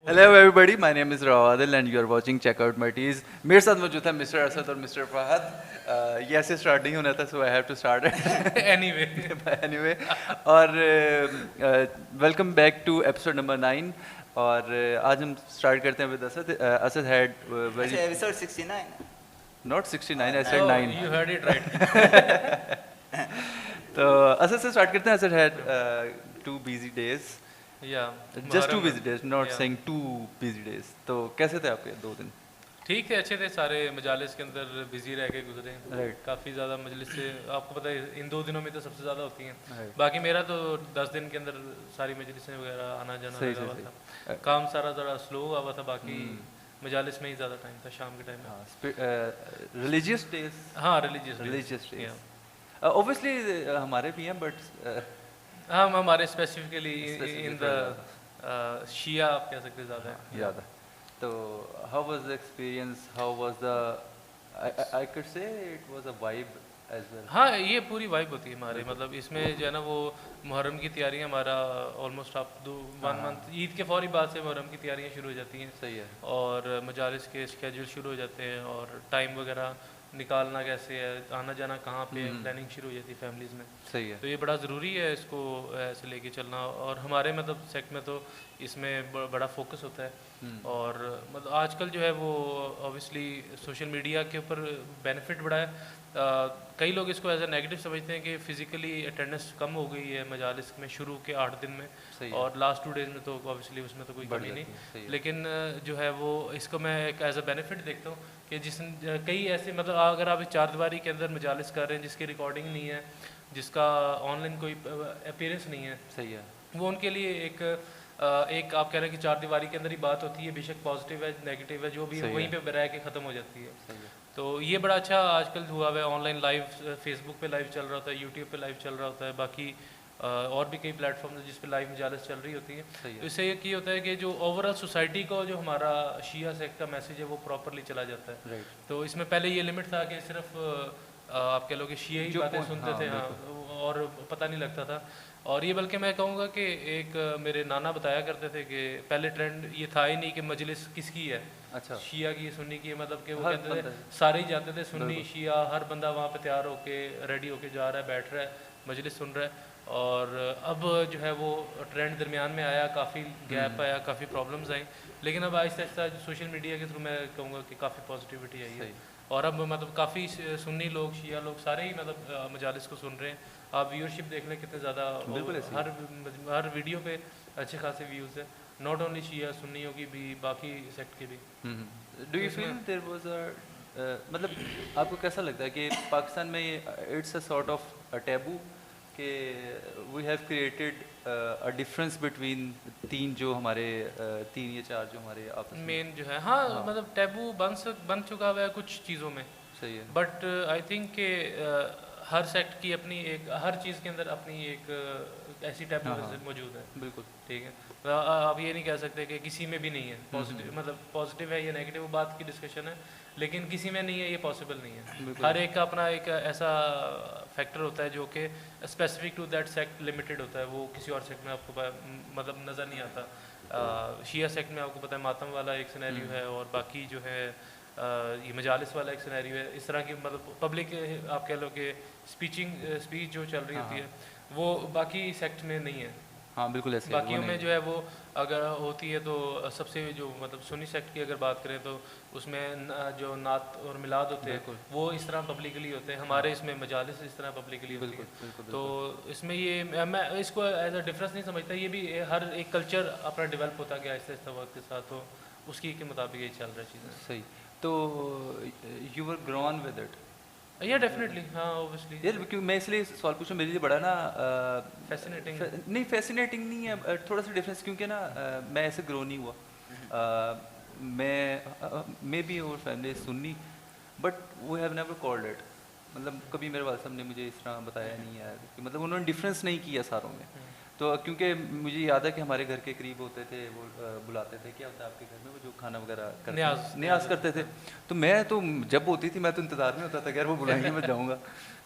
Hello everybody, my name is Rawadil and you are watching checkout my tease. मेरे साथ मौजूद है मिस्टर असद और मिस्टर फहद। ये ऐसे स्टार्टिंग होना था, so I have to start it anyway anyway. और welcome back to episode number 9। और आज हम स्टार्ट करते हैं with Asad. Asad had very episode 69 not 69, I so said 9। You heard it right. तो असद से स्टार्ट करते हैं। असद हैड 2 बिजी डेज, या जस्ट 2 बिजी डेज, नॉट या सेइंग 2 बिजी डेज। तो कैसे थे आपके 2 दिन? ठीक थे, अच्छे थे। सारे मजालिस के अंदर बिजी रह के गुजरे। Right. काफ़ी ज़्यादा मजलिस से आपको पता है इन 2 दिनों में तो सबसे ज़्यादा होती हैं। Right. बाकी मेरा तो 10 दिन के अंदर सारी मजलिसें वगैरह आना जाना सही लगा सही हुआ सही। था। काम सारा ज़रा स्लो हुआ हुआ था, बाकी मजालिस में ही ज़्यादा टाइम था शाम के टाइम में। रिलीजियस डेज, हाँ, रिलीजियस रिलीजियस या डेज ऑब्वियसली हमारे भी हैं, बट हम हमारे specifically in the Specifically Shia आप कह सकते ज़्यादा है। याद है। तो how was the experience, how was the, I could say it was a vibe as well. हाँ, ये पूरी वाइब होती है हमारे, मतलब इसमें जो है ना वो मुहर्रम की तैयारियां हमारा ऑलमोस्ट आप 1 मंथ ईद के फौरी बाद से मुहर्रम की तैयारियां शुरू हो जाती हैं। सही है। और मजालिस के स्केड्यूल शुरू हो जाते हैं और टाइम वगैरह निकालना कैसे है, आना जाना कहाँ पे, प्लानिंग शुरू हो जाती है फैमिलीज़ में। सही है। तो ये बड़ा ज़रूरी है इसको ऐसे लेके चलना। और हमारे मतलब सेक्ट में तो इसमें बड़ा फोकस होता है। और मतलब आजकल जो है वो ऑब्वियसली सोशल मीडिया के ऊपर बेनिफिट बड़ा है। कई लोग इसको एज ए नेगेटिव समझते हैं कि फ़िज़िकली अटेंडेंस कम हो गई है मजालिस में शुरू के 8 दिन में, सही है। और लास्ट 2 डेज़ में तो ऑब्वियसली उसमें तो कोई बढ़ कमी जाती है, सही नहीं। है। लेकिन जो है वो इसको मैं एक एज अ बेनिफिट देखता हूँ कि कई ऐसे मतलब अगर आप इस चारदीवारी के अंदर मजालिस कर रहे हैं जिसकी रिकॉर्डिंग नहीं है, जिसका ऑनलाइन कोई अपीयरेंस नहीं है, सही है। वो उनके लिए एक आप कह रहे हैं कि चारदीवारी के अंदर ही बात होती है, बेशक पॉजिटिव है नेगेटिव है जो भी है सही वहीं है। पे रह के ख़त्म हो जाती है। सही है। तो ये बड़ा अच्छा आजकल हुआ है। ऑनलाइन लाइव फेसबुक पे लाइव चल रहा होता है, यूट्यूब पे लाइव चल रहा होता है, बाकी और भी कई प्लेटफॉर्म जिस पे लाइव मजालिस चल रही होती है। सही है। तो इससे ये होता है कि जो ओवरऑल सोसाइटी को जो हमारा शिया सेक्ट का मैसेज है वो प्रॉपरली चला जाता है। राइट। तो इसमें पहले ये लिमिट था कि सिर्फ आप कह लो कि शिया ही जो बातें point- सुनते हाँ, थे, हाँ, और पता नहीं लगता था। और ये बल्कि मैं कहूँगा कि एक मेरे नाना बताया करते थे कि पहले ट्रेंड ये था ही नहीं कि मजलिस किसकी है, अच्छा। शिया की सुन्नी की है, मतलब कि वो हर कहते थे बंदा। सारे ही जानते थे सुन्नी बिल्कुल। शिया हर बंदा वहाँ पे तैयार होके रेडी होके जा रहा है, बैठ रहा है, मजलिस सुन रहा है। और अब जो है वो ट्रेंड दरमियान में आया, काफ़ी गैप आया, काफ़ी प्रॉब्लम्स आई, लेकिन अब आहिस्ता आहिस्ता सोशल मीडिया के थ्रू मैं कहूँगा कि काफ़ी पॉजिटिविटी आई है। सही। और अब मतलब काफ़ी सुन्नी लोग शिया लोग सारे ही मतलब मजालिस को सुन रहे हैं। आप व्यूअरशिप देख लें कितने ज़्यादा, बिल्कुल ऐसे ही। हर वीडियो पे अच्छे खासे व्यूज़ है, नॉट ओनली शिया सुन्नियों की भी, बाकी सेक्ट के भी। डू यू तो फील इसमें- देयर वाज अ मतलब आपको कैसा लगता है कि पाकिस्तान में it's a sort of a taboo कि we have created a difference between तीन जो हमारे 3 या 4 जो हमारे आपस में। मेन जो है हाँ, हाँ। मतलब टैबू बन चुका हुआ है कुछ चीज़ों में। सही है। बट आई थिंक कि हर सेक्ट की अपनी एक, हर चीज़ के अंदर अपनी एक ऐसी टैबू हाँ, हाँ। मौजूद है। बिल्कुल। ठीक है, तो आप ये नहीं कह सकते कि किसी में भी नहीं है पॉजिटिव, मतलब पॉजिटिव है या नेगेटिव वो बात की डिस्कशन है, लेकिन किसी में नहीं है ये पॉसिबल नहीं है। बिल्कुल। हर एक का अपना एक ऐसा फैक्टर होता है जो कि specific to that sect limited होता है, वो किसी और सेक्ट में आपको मतलब नज़र नहीं आता। शिया सेक्ट में आपको पता है मातम वाला एक सिनेरियो है, और बाकी जो है ये मजालिस वाला एक सिनेरियो है। इस तरह की मतलब पब्लिक आप कह लो कि स्पीच जो चल रही हाँ, होती है वो बाकी सेक्ट में नहीं है। हाँ, बिल्कुल ऐसे है, वो बाकियों में नहीं जो है वो अगर होती है तो सबसे जो मतलब सुन्नी सेक्ट की अगर बात करें तो उसमें जो नात और मिलाद होते हैं बिल्कुल। वो इस तरह पब्लिकली होते हैं, हमारे इसमें मजालिस इस तरह पब्लिकली होती बिल्कुल, है। बिल्कुल, तो बिल्कुल। इसमें ये मैं इसको एज अ डिफरेंस नहीं समझता, ये भी हर एक कल्चर अपना डेवलप होता गया आहिस्ता आहिस्ता वक्त के साथ, तो उसकी के मुताबिक ये चल रहा है चीज़ें। सही। तो you were grown with it. या डेफिनेटली, हाँ ऑब्वियसली यार क्योंकि मैं इसलिए सवाल पूछूं, मेरे लिए बड़ा ना फैसिनेटिंग। नहीं फैसिनेटिंग नहीं है, थोड़ा सा डिफरेंस, क्योंकि ना मैं ऐसे ग्रो नहीं हुआ। मैं भी और family Sunni, but we have never called it. मतलब कभी मेरे वाले साहब ने मुझे इस तरह बताया नहीं है कि मतलब उन्होंने डिफरेंस नहीं किया सारों में। तो क्योंकि मुझे याद है कि हमारे घर के करीब होते थे वो बुलाते थे, क्या होता है आपके घर में वो जो खाना वगैरह करते न्याज हैं, न्याज करते थे। तो मैं तो जब होती थी मैं तो इंतज़ार में होता था कि यार वो बुलाएंगे मैं जाऊँगा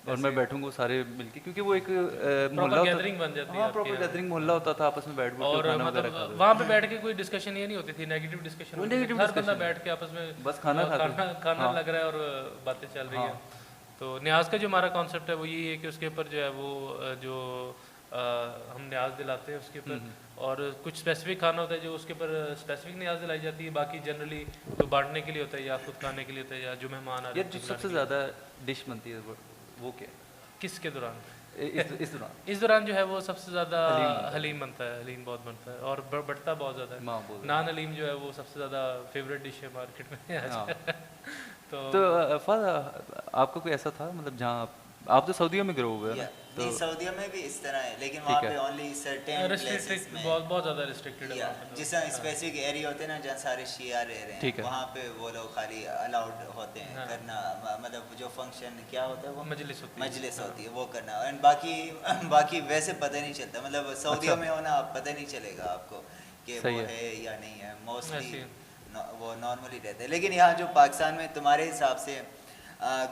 और मैं बैठूंगा वो सारे मिलके, क्योंकि वो एक प्रॉपर मोहल्ला होता गैदरिंग बन जाती था। है हाँ आपके प्रॉपर यहाँ। गैदरिंग मोहल्ला होता था, आपस में बैठ बैठ के और खाना वगैरह मतलब खाते वहाँ पे बैठ के कोई डिस्कशन ये नहीं होती थी, नेगेटिव डिस्कशन वो होती थी, negative हर बंदा discussion बैठ के आपस में बस खाना खाते खाना थे। खाना हाँ। लग रहा है और बातें चल रही हाँ। हैं। तो न्याज का जो हमारा कॉन्सेप्ट है वो यही है कि उसके ऊपर जो है वो जो हम न्याज दिलाते हैं उसके ऊपर, और कुछ स्पेसिफिक खाना होता है जो उसके ऊपर स्पेसिफिक न्याज दिलाई जाती है, बाकी जनरली तो बांटने के लिए होता है या खुद खाने के लिए होता है या जो मेहमान आ रहे यार हैं जो उनको सबसे खिलाने के लिए। ज़्यादा डिश बनती है वो क्या है? किसके दौरान? इस दौरान इस दौरान जो है वो सबसे ज़्यादा हलीम बनता है। हलीम बनता है, हलीम बहुत बनता है और बढ़ता बहुत ज़्यादा है। माँ बोल नान हलीम जो है वो सबसे ज़्यादा फेवरेट डिश है मार्केट में आज। हाँ। तो तो आपका कोई ऐसा था मतलब जहाँ आप तो सऊदीया में ग्रो हुए हैं या ना, तो नहीं, सऊदीया में भी इस तरह है, लेकिन ठीक वहाँ है। पे ओनली सर्टेन प्लेसेस रिस्ट्रिक्टेड, में, बहुत बहुत ज़्यादा रिस्ट्रिक्टेड है या वहाँ पे तो। जिस स्पेसिफिक एरिया होते हैं ना जहाँ सारे शिया रह रहे ठीक हैं, है। वहाँ पे वो लोग खाली अलाउड होते हैं हाँ। करना, मतलब जो फंक्शन क्या होता है वो मजलिस होती है। मजलिस होती है वो करना, एंड बाकी बाकी वैसे पता नहीं चलता, मतलब सऊदीया में होना पता नहीं चलेगा आपको कि वो सही है। है या नहीं है, ऐसे मोस्टली ही। वो नॉर्मली रहते हैं। लेकिन यहाँ जो पाकिस्तान में तुम्हारे हिसाब से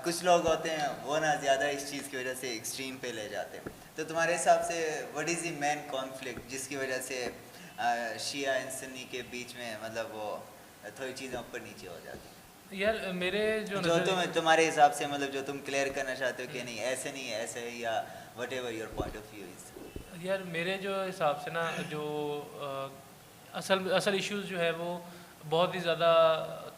कुछ लोग होते हैं वो ना ज़्यादा इस चीज़ की वजह से एक्सट्रीम पे ले जाते हैं, तो तुम्हारे हिसाब से what is the main conflict जिसकी वजह से शिया एंड सुन्नी के बीच में मतलब वो थोड़ी चीज़ें ऊपर नीचे हो जाती हैं? यार मेरे जो तुम्हारे हिसाब से मतलब जो तुम क्लियर करना चाहते हो कि नहीं ऐसे नहीं है ऐसे है, या what ever your point of view is. यार मेरे जो हिसाब से ना जो असल इश्यूज जो है वो बहुत ही ज़्यादा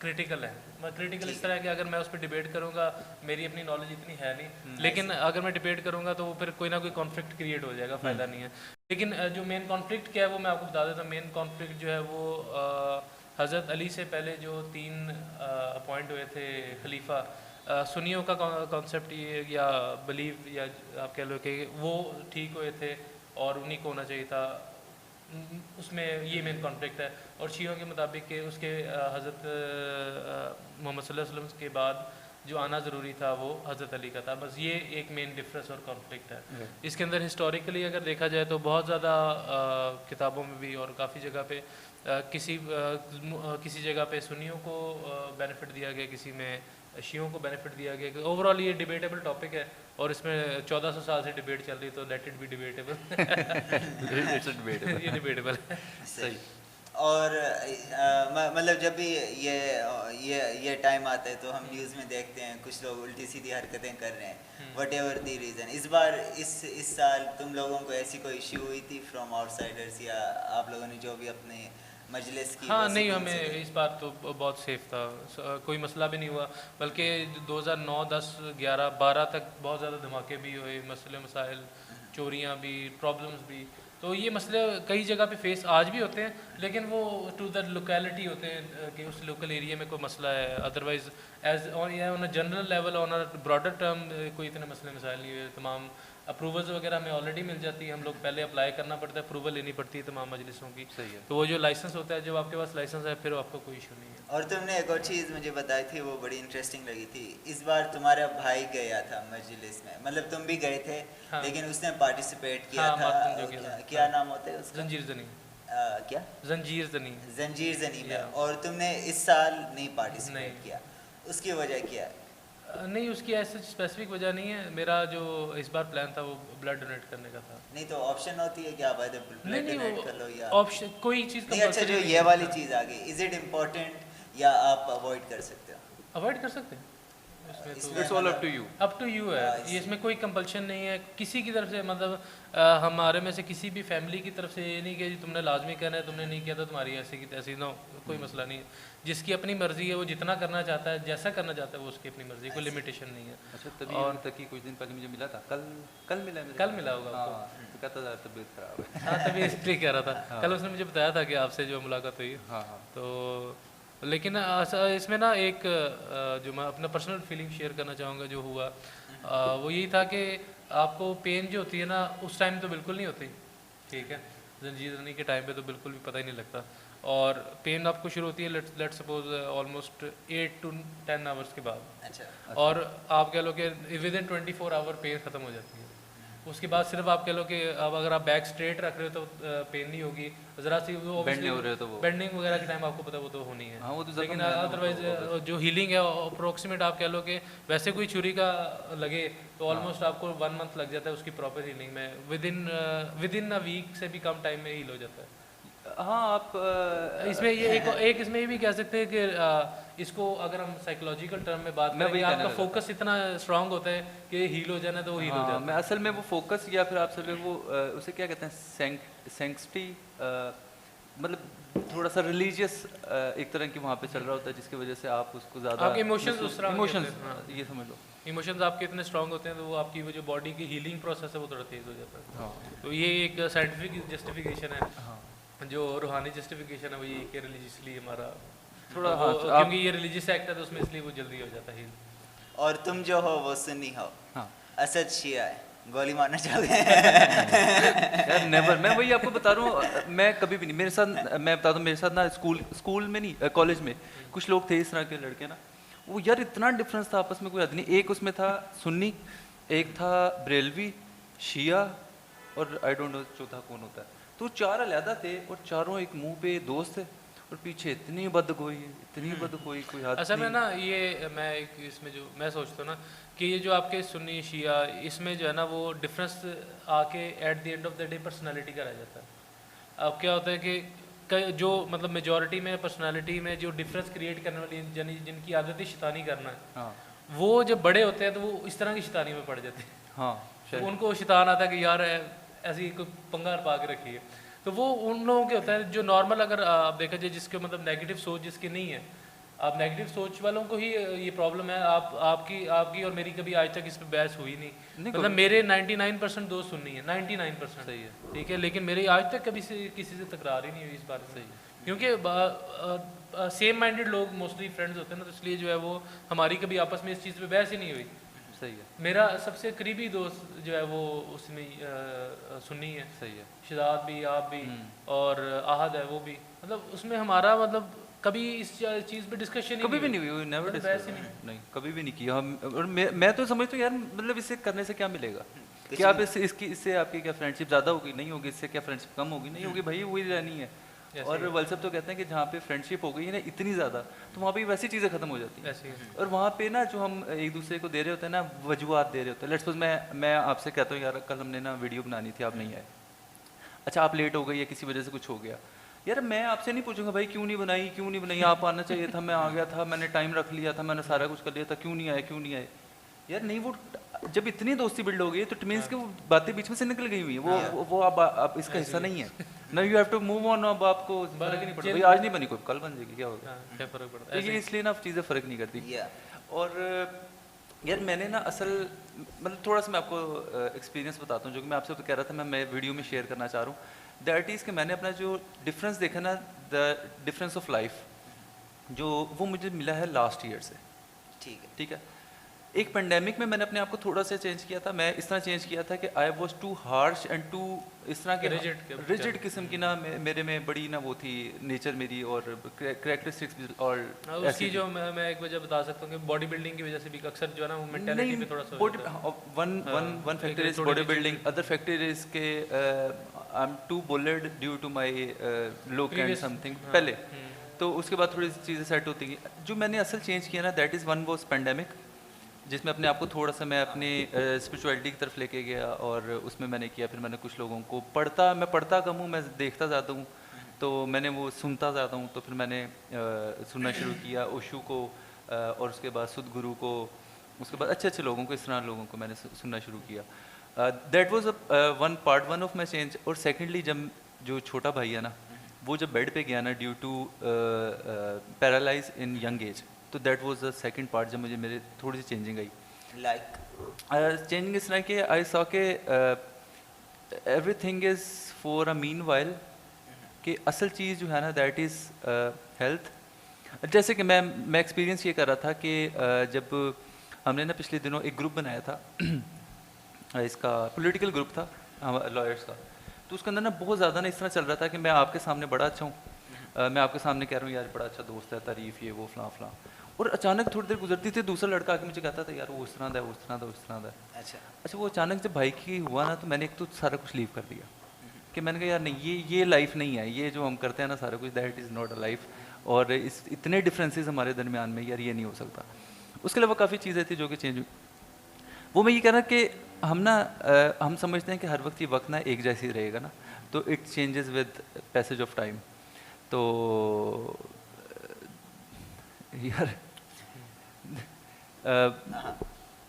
क्रिटिकल है। मैं क्रिटिकल इस तरह है कि अगर मैं उस पर डिबेट करूँगा, मेरी अपनी नॉलेज इतनी है नहीं, लेकिन अगर मैं डिबेट करूँगा तो वो फिर कोई ना कोई कॉन्फ्लिक्ट क्रिएट हो जाएगा, फ़ायदा नहीं है। लेकिन जो मेन कॉन्फ्लिक्ट क्या है वो मैं आपको बता देता हूँ। मेन कॉन्फ्लिक्ट जो है वो हज़रत अली से पहले जो 3 अपॉइंट हुए थे खलीफा, सुन्नियों का कॉन्सेप्ट ये या बिलीव या आप कह लो कि वो ठीक हुए थे और उन्हीं को होना चाहिए था, उसमें ये मेन कॉन्फ्लिक्ट है। और शियों के मुताबिक कि उसके हज़रत मोहम्मद सल्लल्लाहु अलैहि वसल्लम के बाद जो आना ज़रूरी था वो हज़रत अली का था। बस ये एक मेन डिफरेंस और कॉन्फ्लिक्ट है। इसके अंदर हिस्टोरिकली अगर देखा जाए तो बहुत ज़्यादा किताबों में भी और काफ़ी जगह पे किसी जगह पे सुन्नियों को बेनिफिट दिया गया, किसी में शियों को बेनिफिट दिया गया। ओवरऑल ये डिबेटेबल टॉपिक है और इसमें 1400 साल से डिबेट चल रही है, तो let it be debatable. It's debatable. ये डिबेटेबल है। सही। और मतलब जब भी ये टाइम आता है तो हम न्यूज़ में देखते हैं कुछ लोग उल्टी सीधी हरकतें कर रहे हैं, वट एवर दी रीज़न। इस बार इस साल तुम लोगों को ऐसी कोई इशू हुई थी फ्रॉम आउटसाइडर्स, या आप लोगों ने जो भी अपने मजलिस की? हाँ नहीं, हमें इस बार तो बहुत सेफ था, कोई मसला भी नहीं हुआ। बल्कि 2009, 10, 11, 12 तक बहुत ज़्यादा धमाके भी हुए, मसले मसाइल, चोरियाँ भी, प्रॉब्लम्स भी। तो ये मसले कई जगह पे फेस आज भी होते हैं, लेकिन वो टू द लोकेलिटी होते हैं कि उस लोकल एरिया में कोई मसला है। Otherwise as on a general level, on a broader term कोई इतने मसले मसाइल नहीं हुए। तमाम अप्रूवल्स वगैरह हमें ऑलरेडी मिल जाती है, हम लोग पहले अप्लाई करना पड़ता है, अप्रूवल लेनी पड़ती है तमाम मजलिसों की। सही है। तो वो जो लाइसेंस होता है, जब आपके पास लाइसेंस है फिर आपको कोई इशू नहीं है। और तुमने एक और चीज़ मुझे बताई थी वो बड़ी इंटरेस्टिंग लगी थी, इस बार तुम्हारा भाई गया था मजलिस में, मतलब तुम भी गए थे। हाँ। लेकिन उसने पार्टिसिपेट किया हाँ, था। मातम जो किया था। क्या नाम होता है उसका? जंजीर जनी। क्या? जंजीर जनी। जंजीर जनी में। Yeah. और तुमने इस साल नहीं पार्टिसिपेट नहीं। किया, उसकी वजह क्या है? नहीं, उसकी ऐसी स्पेसिफिक वजह नहीं है। मेरा जो इस बार प्लान था वो ब्लड डोनेट करने का था। नहीं तो ऑप्शन होती है कि आप आधे ब्लड डोनेट कर लो या ऑप्शन कोई चीज़ नहीं। अच्छा, जो ये वाली चीज़ आ गई, इज इट इम्पोर्टेंट या आप अवॉइड कर सकते हो? अवॉइड कर सकते हैं इसमें तो। It's all up to you. Up to you है ये, इसमें कोई कंपल्शन नहीं है किसी की तरफ से। मतलब हमारे में से किसी भी फैमिली की तरफ से ये नहीं कि तुमने लाजमी करना है, तुमने नहीं किया तो तुम्हारी ऐसी की तैसी ना, कोई मसला नहीं है। जिसकी अपनी मर्जी है वो जितना करना चाहता है, जैसा करना चाहता है वो उसकी अपनी मर्जी, कोई लिमिटेशन नहीं है। अच्छा, तभी और तक ही कुछ दिन पहले मुझे मिला था, कल मिला मुझे। कल मिला होगा हाँ, तो कहता था तबीयत खराब है। हाँ, तभी इसलिए कह रहा था। कल उसने मुझे बताया था कि आपसे जो मुलाकात हुई। हाँ हाँ। तो लेकिन इसमें ना एक जो मैं अपना पर्सनल फीलिंग शेयर करना चाहूँगा जो हुआ, वो यही था कि आपको पेन जो होती है ना उस टाइम तो बिल्कुल नहीं होती, ठीक है। जंजीर जनी के टाइम पे तो बिल्कुल भी पता ही नहीं लगता, और पेन आपको शुरू होती है let suppose almost 8 to 10 hours के बाद। अच्छा। और आप कह लो कि विद इन 24 आवर पेन ख़त्म हो जाती है। उसके बाद सिर्फ आप कह लो कि अब अगर आप बैक स्ट्रेट रख रहे हो तो पेन नहीं होगी, ज़रा सी वो Bend नहीं हो रहे हो तो वो बेंडिंग वगैरह के टाइम आपको पता है वो तो होनी है। हाँ वो तो ज़ख्म लेकिन है ना, वो अदरवाइज जो हीलिंग है अप्रोक्सीमेट आप कह लो कि वैसे कोई छुरी का लगे तो ऑलमोस्ट आपको 1 मंथ लग जाता है उसकी प्रॉपर हीलिंग में, विद इन अ वीक से भी कम टाइम में हील हो जाता है। हाँ आप इसमें ये एक इसमें ये भी कह सकते हैं कि इसको अगर हम साइकोलॉजिकल टर्म में बात मैं करें, वही आपका कहने लगा फोकस इतना स्ट्रांग होता है कि हील हो जाना तो वो हील हो हाँ, जाता मैं असल में वो फोकस या फिर आप सब वो उसे क्या कहते हैं सेंक्सिटी, मतलब थोड़ा सा रिलीजियस एक तरह की वहाँ पे चल रहा होता है जिसकी वजह से आप उसको ज़्यादा आपके इमोशंस उस तरह के इमोशंस होते हैं, हाँ। ये समझ लो। इमोशंस आपके इतने स्ट्रांग होते हैं तो वो आपकी वो जो बॉडी की हीलिंग प्रोसेस है वो थोड़ा तेज हो जाता है। हाँ तो ये एक साइंटिफिक जस्टिफिकेशन है, हाँ जो रूहानी जस्टिफिकेशन है वो ये कि रिलीजियसली हमारा थोड़ा वो, हाँ, तो आप- क्योंकि ये रिलीजियस एक्ट है तो उसमें इसलिए वो जल्दी हो जाता है हील। और तुम जो हो वो सुन्नी हो, हाँ असद शिया है, गोली मारना चाहोगे? यार नेवर, मैं वही आपको बता रहा हूँ, मैं कभी भी नहीं, मेरे साथ मैं बता दूँ, मेरे साथ ना स्कूल में नहीं, कॉलेज में कुछ लोग थे इस तरह के लड़के ना, वो यार इतना डिफरेंस था आपस में कोई हद नहीं। एक उसमें था सुन्नी, एक था बरेलवी, शिया, और आई डोंट नो चौथा कौन होता है। तो चार अलहदा थे और चारों एक मुंह पे दोस्त थे और पीछे इतनी बदगोई, इतनी बदगोई, कोई हद असल में नहीं। ना ये मैं एक इसमें जो मैं सोचता हूँ ना कि ये जो आपके सुन्नी शिया इसमें जो है ना वो डिफरेंस आके at the end of the day personality का रह जाता है। अब क्या होता है कि जो मतलब मेजॉरिटी में पर्सनालिटी में जो डिफरेंस क्रिएट करने वाली यानी जिनकी आदत है शैतानी करना है, हाँ वो जब बड़े होते हैं तो वो इस तरह की शैतानी में पड़ जाते हैं। हाँ तो शायद। उनको शैतान आता है कि यार ऐसी कोई पंगा पा के रखी है, तो वो उन लोगों के होता है जो नॉर्मल अगर आप देखा जाए जिसके मतलब नेगेटिव सोच जिसकी नहीं है, आप नेगेटिव सोच वालों को ही ये प्रॉब्लम है। आपकी और मेरी कभी आज तक इस पे बहस हुई नहीं, नहीं मतलब मेरे 99% दोस्त सुननी है, 99% सही है, ठीक है, लेकिन मेरी आज तक कभी से किसी से तकरार ही नहीं हुई इस बारे में। सही है। क्योंकि सेम माइंडेड लोग मोस्टली फ्रेंड्स होते हैं ना, तो इसलिए जो है वो हमारी कभी आपस में इस चीज़ पे बहस ही नहीं हुई। सही है, मेरा सबसे करीबी दोस्त जो है वो उसमें सुन्नी है, सही है। शिदात भी, आप भी, और आहद है वो भी, मतलब उसमें हमारा मतलब कभी इस चीज़ पे डिस्कशन कभी भी नहीं हुई, नेवर मतलब डिस्कस, बहस ही नहीं कभी भी नहीं किया हम। और मैं तो समझता हूँ यार, मतलब इससे करने से क्या मिलेगा? क्या आप इससे आपकी क्या फ्रेंडशिप ज़्यादा होगी? नहीं होगी। इससे क्या फ्रेंडशिप कम होगी? नहीं होगी भाई, वही रहनी है। और वल्सब तो कहते हैं कि जहाँ पे फ्रेंडशिप हो गई है ना इतनी ज़्यादा, तो वहाँ पे वैसी चीज़ें खत्म हो जाती हैं। ऐसे ही। और वहाँ पे ना जो हम एक दूसरे को दे रहे होते हैं ना, वजूहत दे रहे होते हैं। लेट्स सपोज मैं आपसे कहता हूँ यार कल हमने ना वीडियो बनानी थी, आप नहीं आए, अच्छा आप लेट हो गई या किसी वजह से कुछ हो गया, यार मैं आपसे नहीं पूछूंगा भाई क्यों नहीं बनाई, क्यों नहीं बनाई, आप आना चाहिए था, मैं आ गया था, मैंने टाइम रख लिया था, मैंने सारा कुछ कर लिया था, क्यों नहीं आए, क्यों नहीं आए। यार नहीं, वो जब इतनी दोस्ती बिल्ड हो गई है तो इट मीन्स कि वो बातें बीच में से निकल गई हुई है, वो अब इसका हिस्सा नहीं है ना, you have to move on. अब आपको फर्क ही नहीं पड़ता भाई, आज नहीं बनी कोई कल बन जाएगी, क्या होगा, क्या फर्क पड़ता तो है ये इसलिए ना चीज़ें फ़र्क नहीं करती। और यार मैंने ना असल मतलब थोड़ा सा मैं आपको एक्सपीरियंस बताता हूँ जो कि मैं आपसे तो कह रहा था, मैं वीडियो में शेयर करना चाह रहा हूँ। दैट इज़ कि मैंने अपना जो डिफरेंस देखा ना, द डिफरेंस ऑफ लाइफ, जो वो मुझे मिला है लास्ट ईयर से। ठीक है, एक पेंडेमिक में मैंने अपने आप को थोड़ा सा चेंज किया था। मैं इस तरह चेंज किया था कि I was too harsh and too इस तरह के रिजिड किस्म की ना मेरे में बड़ी ना वो थी नेचर मेरी, और करेक्टरिस्टिक्स और उसकी जो मैं एक वजह बता सकता हूँ कि बॉडी बिल्डिंग की वजह से भी अक्सर जो है ना वो मेंटालिटी पे थोड़ा सा one factor is body building, other factor is के I am too bullied due to my look and something पहले, तो उसके बाद थोड़ी चीज़ें सेट होती गई। जो मैंने असल चेंज किया ना, that is one was pandemic, जिसमें अपने आप को थोड़ा सा मैं अपनी स्पिरिचुअलिटी की तरफ लेके गया, और उसमें मैंने किया, फिर मैंने कुछ लोगों को मैं पढ़ता कम हूँ, मैं देखता ज़्यादा हूँ, तो मैंने वो सुनता ज़्यादा हूँ, तो फिर मैंने सुनना शुरू किया ओशू को, और उसके बाद सदगुरु को, उसके बाद अच्छे अच्छे लोगों को, इस तरह लोगों को मैंने सुनना शुरू किया। That was one part one of my change. और सेकेंडली जब जो छोटा भाई है ना, वो जब बेड पे गया ना due to paralyse in young age, तो that was the second part जब मुझे मेरे थोड़ी सी चेंजिंग आई। चेंजिंग इस तरह के आई सॉ के everything is for a mean while, कि असल चीज़ जो है ना दैट इज़ हेल्थ। जैसे कि मैं एक्सपीरियंस ये कर रहा था कि जब हमने ना पिछले दिनों एक ग्रुप बनाया था इसका पॉलिटिकल ग्रुप था लॉयर्स का, तो उसके अंदर ना बहुत ज़्यादा ना इस तरह चल रहा था कि मैं आपके सामने बड़ा अच्छा हूँ, मैं आपके सामने कह रहा हूँ यार बड़ा अच्छा दोस्त है, तारीफ़ ये वो फलां फलां, और अचानक थोड़ी देर गुजरती थी, दूसरा लड़का आके मुझे कहता था यार वो इस तरह दा है, वो इस तरह दा, वो इस तरह दा है। अच्छा। अच्छा, वो अचानक जब भाई की हुआ ना, तो मैंने एक तो सारा कुछ लीव कर दिया कि मैंने कहा यार नहीं, ये लाइफ नहीं है, ये जो हम करते हैं ना सारा कुछ, that is not a life. और इस इतने डिफरेंसेस हमारे दरमियान में, यार ये नहीं हो सकता। उसके अलावा काफ़ी चीज़ें थी जो कि चेंज हुई। वो मैं ये कह रहा कि हम ना हम समझते हैं कि हर वक्त ये वक्त ना एक जैसे ही रहेगा ना, तो it changes with passage of time. तो यार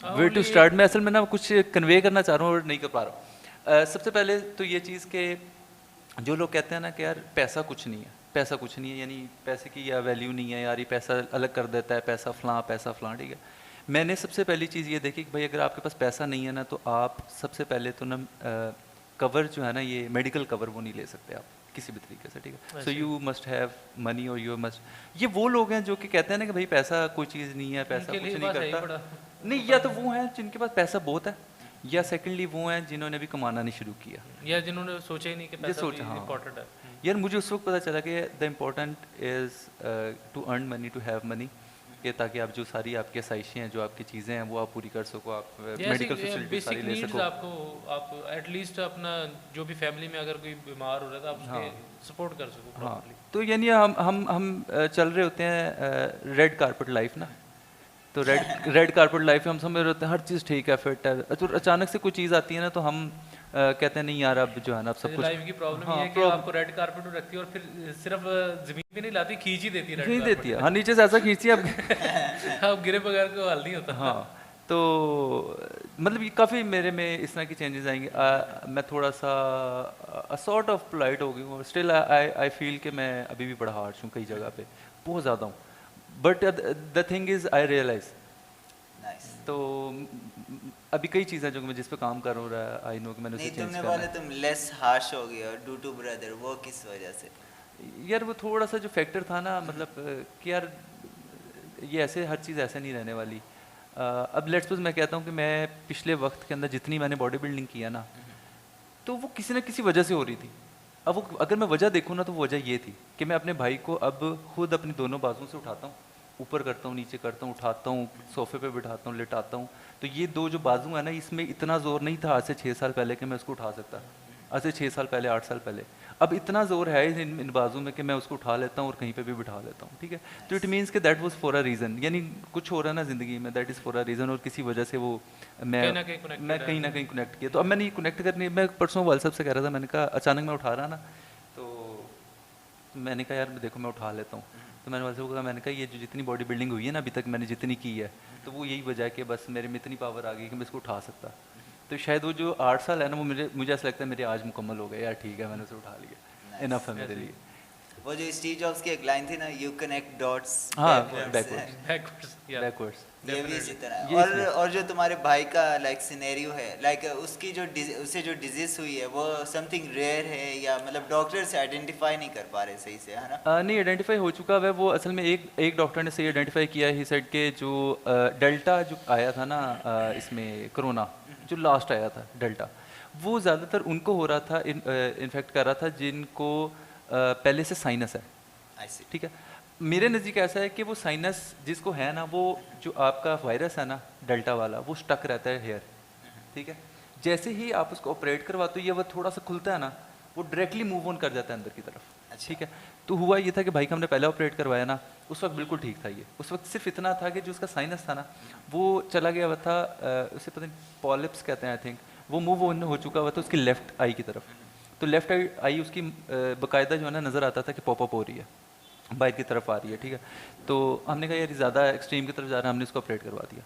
वे टू स्टार्ट, मैं असल में ना कुछ कन्वे करना चाह रहा हूँ और नहीं कर पा रहा हूँ। सबसे पहले तो ये चीज़ कि जो लोग कहते हैं ना कि यार पैसा कुछ नहीं है, पैसा कुछ नहीं है, यानी पैसे की या वैल्यू नहीं है यार, ये पैसा अलग कर देता है, पैसा फलां, ठीक है। मैंने सबसे पहली चीज़ ये देखी कि भाई अगर आपके पास पैसा नहीं है ना, तो आप सबसे पहले तो ना कवर जो है ना, ये मेडिकल कवर वो नहीं ले सकते आप किसी भी तरीके से, ठीक है। So you must have money और यू मस्ट, ये वो लोग हैं जो कि कहते हैं ना कि भाई पैसा कोई चीज़ नहीं है, पैसा कुछ नहीं करता। नहीं, या तो वो हैं जिनके पास पैसा बहुत है, या सेकेंडली वो हैं जिन्होंने अभी कमाना नहीं शुरू किया, या जिन्होंने सोचा ही नहीं कि पैसा भी इम्पोर्टेंट है। यार मुझे उस वक्त पता चला कि the important is to earn money, to have money, कि ताकि आप जो सारी आपकी आसाइशें हैं, जो आपकी चीज़ें हैं, वो आप पूरी कर सको, आप मेडिकल फैसिलिटी सारी ले सको। आपको आप एटलीस्ट अपना जो भी फैमिली में अगर कोई बीमार हो रहा था, आप उसके सपोर्ट कर सको। हाँ, तो यानी हम चल रहे होते हैं रेड कारपेट लाइफ ना, तो रेड कारपेट लाइफ में हम समझ रहे होते हैं हर चीज़ ठीक है, फिट है, तो अचानक से कोई चीज़ आती है ना, तो हम कहते हैं नहीं यार अब जो है ना, अब सब कुछ। लाइफ की प्रॉब्लम ये है कि आपको रेड कारपेट पर रखती है और फिर सिर्फ जमीन पे नहीं लाती, खींच ही देती है, खींच देती है। हाँ, नीचे से ऐसा खींचती है अब गिरे बगैर को हल नहीं होता। हाँ, तो मतलब ये काफ़ी मेरे में इस तरह की चेंजेस आएंगे। मैं थोड़ा सा सॉर्ट ऑफ पोलाइट हो गई हूँ, स्टिल आई फील कि मैं अभी भी बड़ा हार्श हूँ कई जगह पे, बहुत ज़्यादा हूँ, but the thing is I realize. तो अभी कई चीज़ें जो मैं जिस पे काम कर रहा हूँ, आई नो कि मैंने उसे चेंज करना है। तुमने बोला तुम लेस हार्श हो गए और ड्यू टू ब्रदर, वो किस वजह से? यार वो थोड़ा सा जो फैक्टर था ना, मतलब कि यार ये ऐसे हर चीज़ ऐसे नहीं रहने वाली। अब लेट्स सपोज मैं कहता हूँ कि मैं पिछले वक्त के अंदर जितनी मैंने बॉडी बिल्डिंग किया ना, तो वो किसी न किसी वजह से हो रही थी। अब वो अगर मैं वजह देखूँ ना, तो वो वजह ये थी कि मैं अपने भाई को अब खुद अपनी दोनों बाजुओं से उठाता हूँ, ऊपर करता हूँ, नीचे करता हूँ, उठाता हूँ, सोफे पे बिठाता हूँ, लेटाता हूँ। तो ये दो जो बाजू है ना, इसमें इतना जोर नहीं था आज से 6 साल पहले कि मैं उसको उठा सकता, आज से 6 साल पहले, 8 साल पहले। अब इतना जोर है इन बाजू में कि मैं उसको उठा लेता हूँ और कहीं पे भी बिठा लेता हूँ, ठीक है। तो इट मीन्स कि that was for a reason, यानी कुछ हो रहा है ना ज़िंदगी में, that is for a reason, और किसी वजह से वो मैं कहीं ना कहीं कनेक्ट किया। तो अब मैंने ये कनेक्ट करनी, मैं परसों वाल साहब से कह रहा था, मैंने कहा अचानक मैं उठा रहा ना, तो मैंने कहा यार देखो मैं उठा लेता हूँ। तो मैंने वाल साहब को कहा, मैंने कहा ये जो जितनी बॉडी बिल्डिंग हुई है ना अभी तक मैंने जितनी की है, तो वो यही वजह है कि बस मेरे में इतनी पावर आ गई कि मैं इसको उठा सकता। तो शायद वो जो 8 साल है ना, वो मुझे ऐसा लगता है मेरे आज मुकम्मल हो गए, यार ठीक है मैंने उसे उठा लिया, इनफ है मेरे लिए। वो जो स्टीव जॉब्स की एक लाइन थी ना, यू कनेक्ट डॉट्स बैकवर्ड्स, ये भी इसी तरह। और जो तुम्हारे भाई का लाइक सिनेरियो है, लाइक उसकी जो उसे जो डिजीज हुई है, वो समथिंग रेयर है, या मतलब डॉक्टर से आइडेंटिफाई नहीं कर पा रहे सही से, है ना? नहीं, आइडेंटिफाई हो चुका है वो। असल में एक डॉक्टर ने सही आइडेंटिफाई किया, ही सेड के जो डेल्टा जो आया था ना, इसमें कोरोना जो लास्ट आया था डेल्टा, वो ज़्यादातर उनको हो रहा था, इन्फेक्ट कर रहा था जिनको पहले से साइनस है, ठीक है। मेरे नज़दीक ऐसा है कि वो साइनस जिसको है ना, वो जो आपका वायरस है ना डेल्टा वाला, वो स्टक रहता है हेयर, ठीक है। जैसे ही आप उसको ऑपरेट करवाते हो, ये वो थोड़ा सा खुलता है ना, वो डायरेक्टली मूव ऑन कर जाता है अंदर की तरफ, ठीक है। तो हुआ ये था कि भाई का हमने पहले ऑपरेट करवाया ना, उस वक्त बिल्कुल ठीक था ये, उस वक्त सिर्फ इतना था कि जो उसका साइनस था ना, वो चला गया हुआ था, उसे पता नहीं पॉलिप्स कहते हैं आई थिंक, वो मूव ऑन हो चुका हुआ था उसकी लेफ्ट आई की तरफ। तो लेफ्ट आई उसकी बाकायदा जो है ना नज़र आता था कि पॉपअप हो रही है, बाहर की तरफ आ रही है, ठीक है। तो हमने कहा यार ज़्यादा एक्सट्रीम की तरफ जा रहा है, हमने इसको ऑपरेट करवा दिया,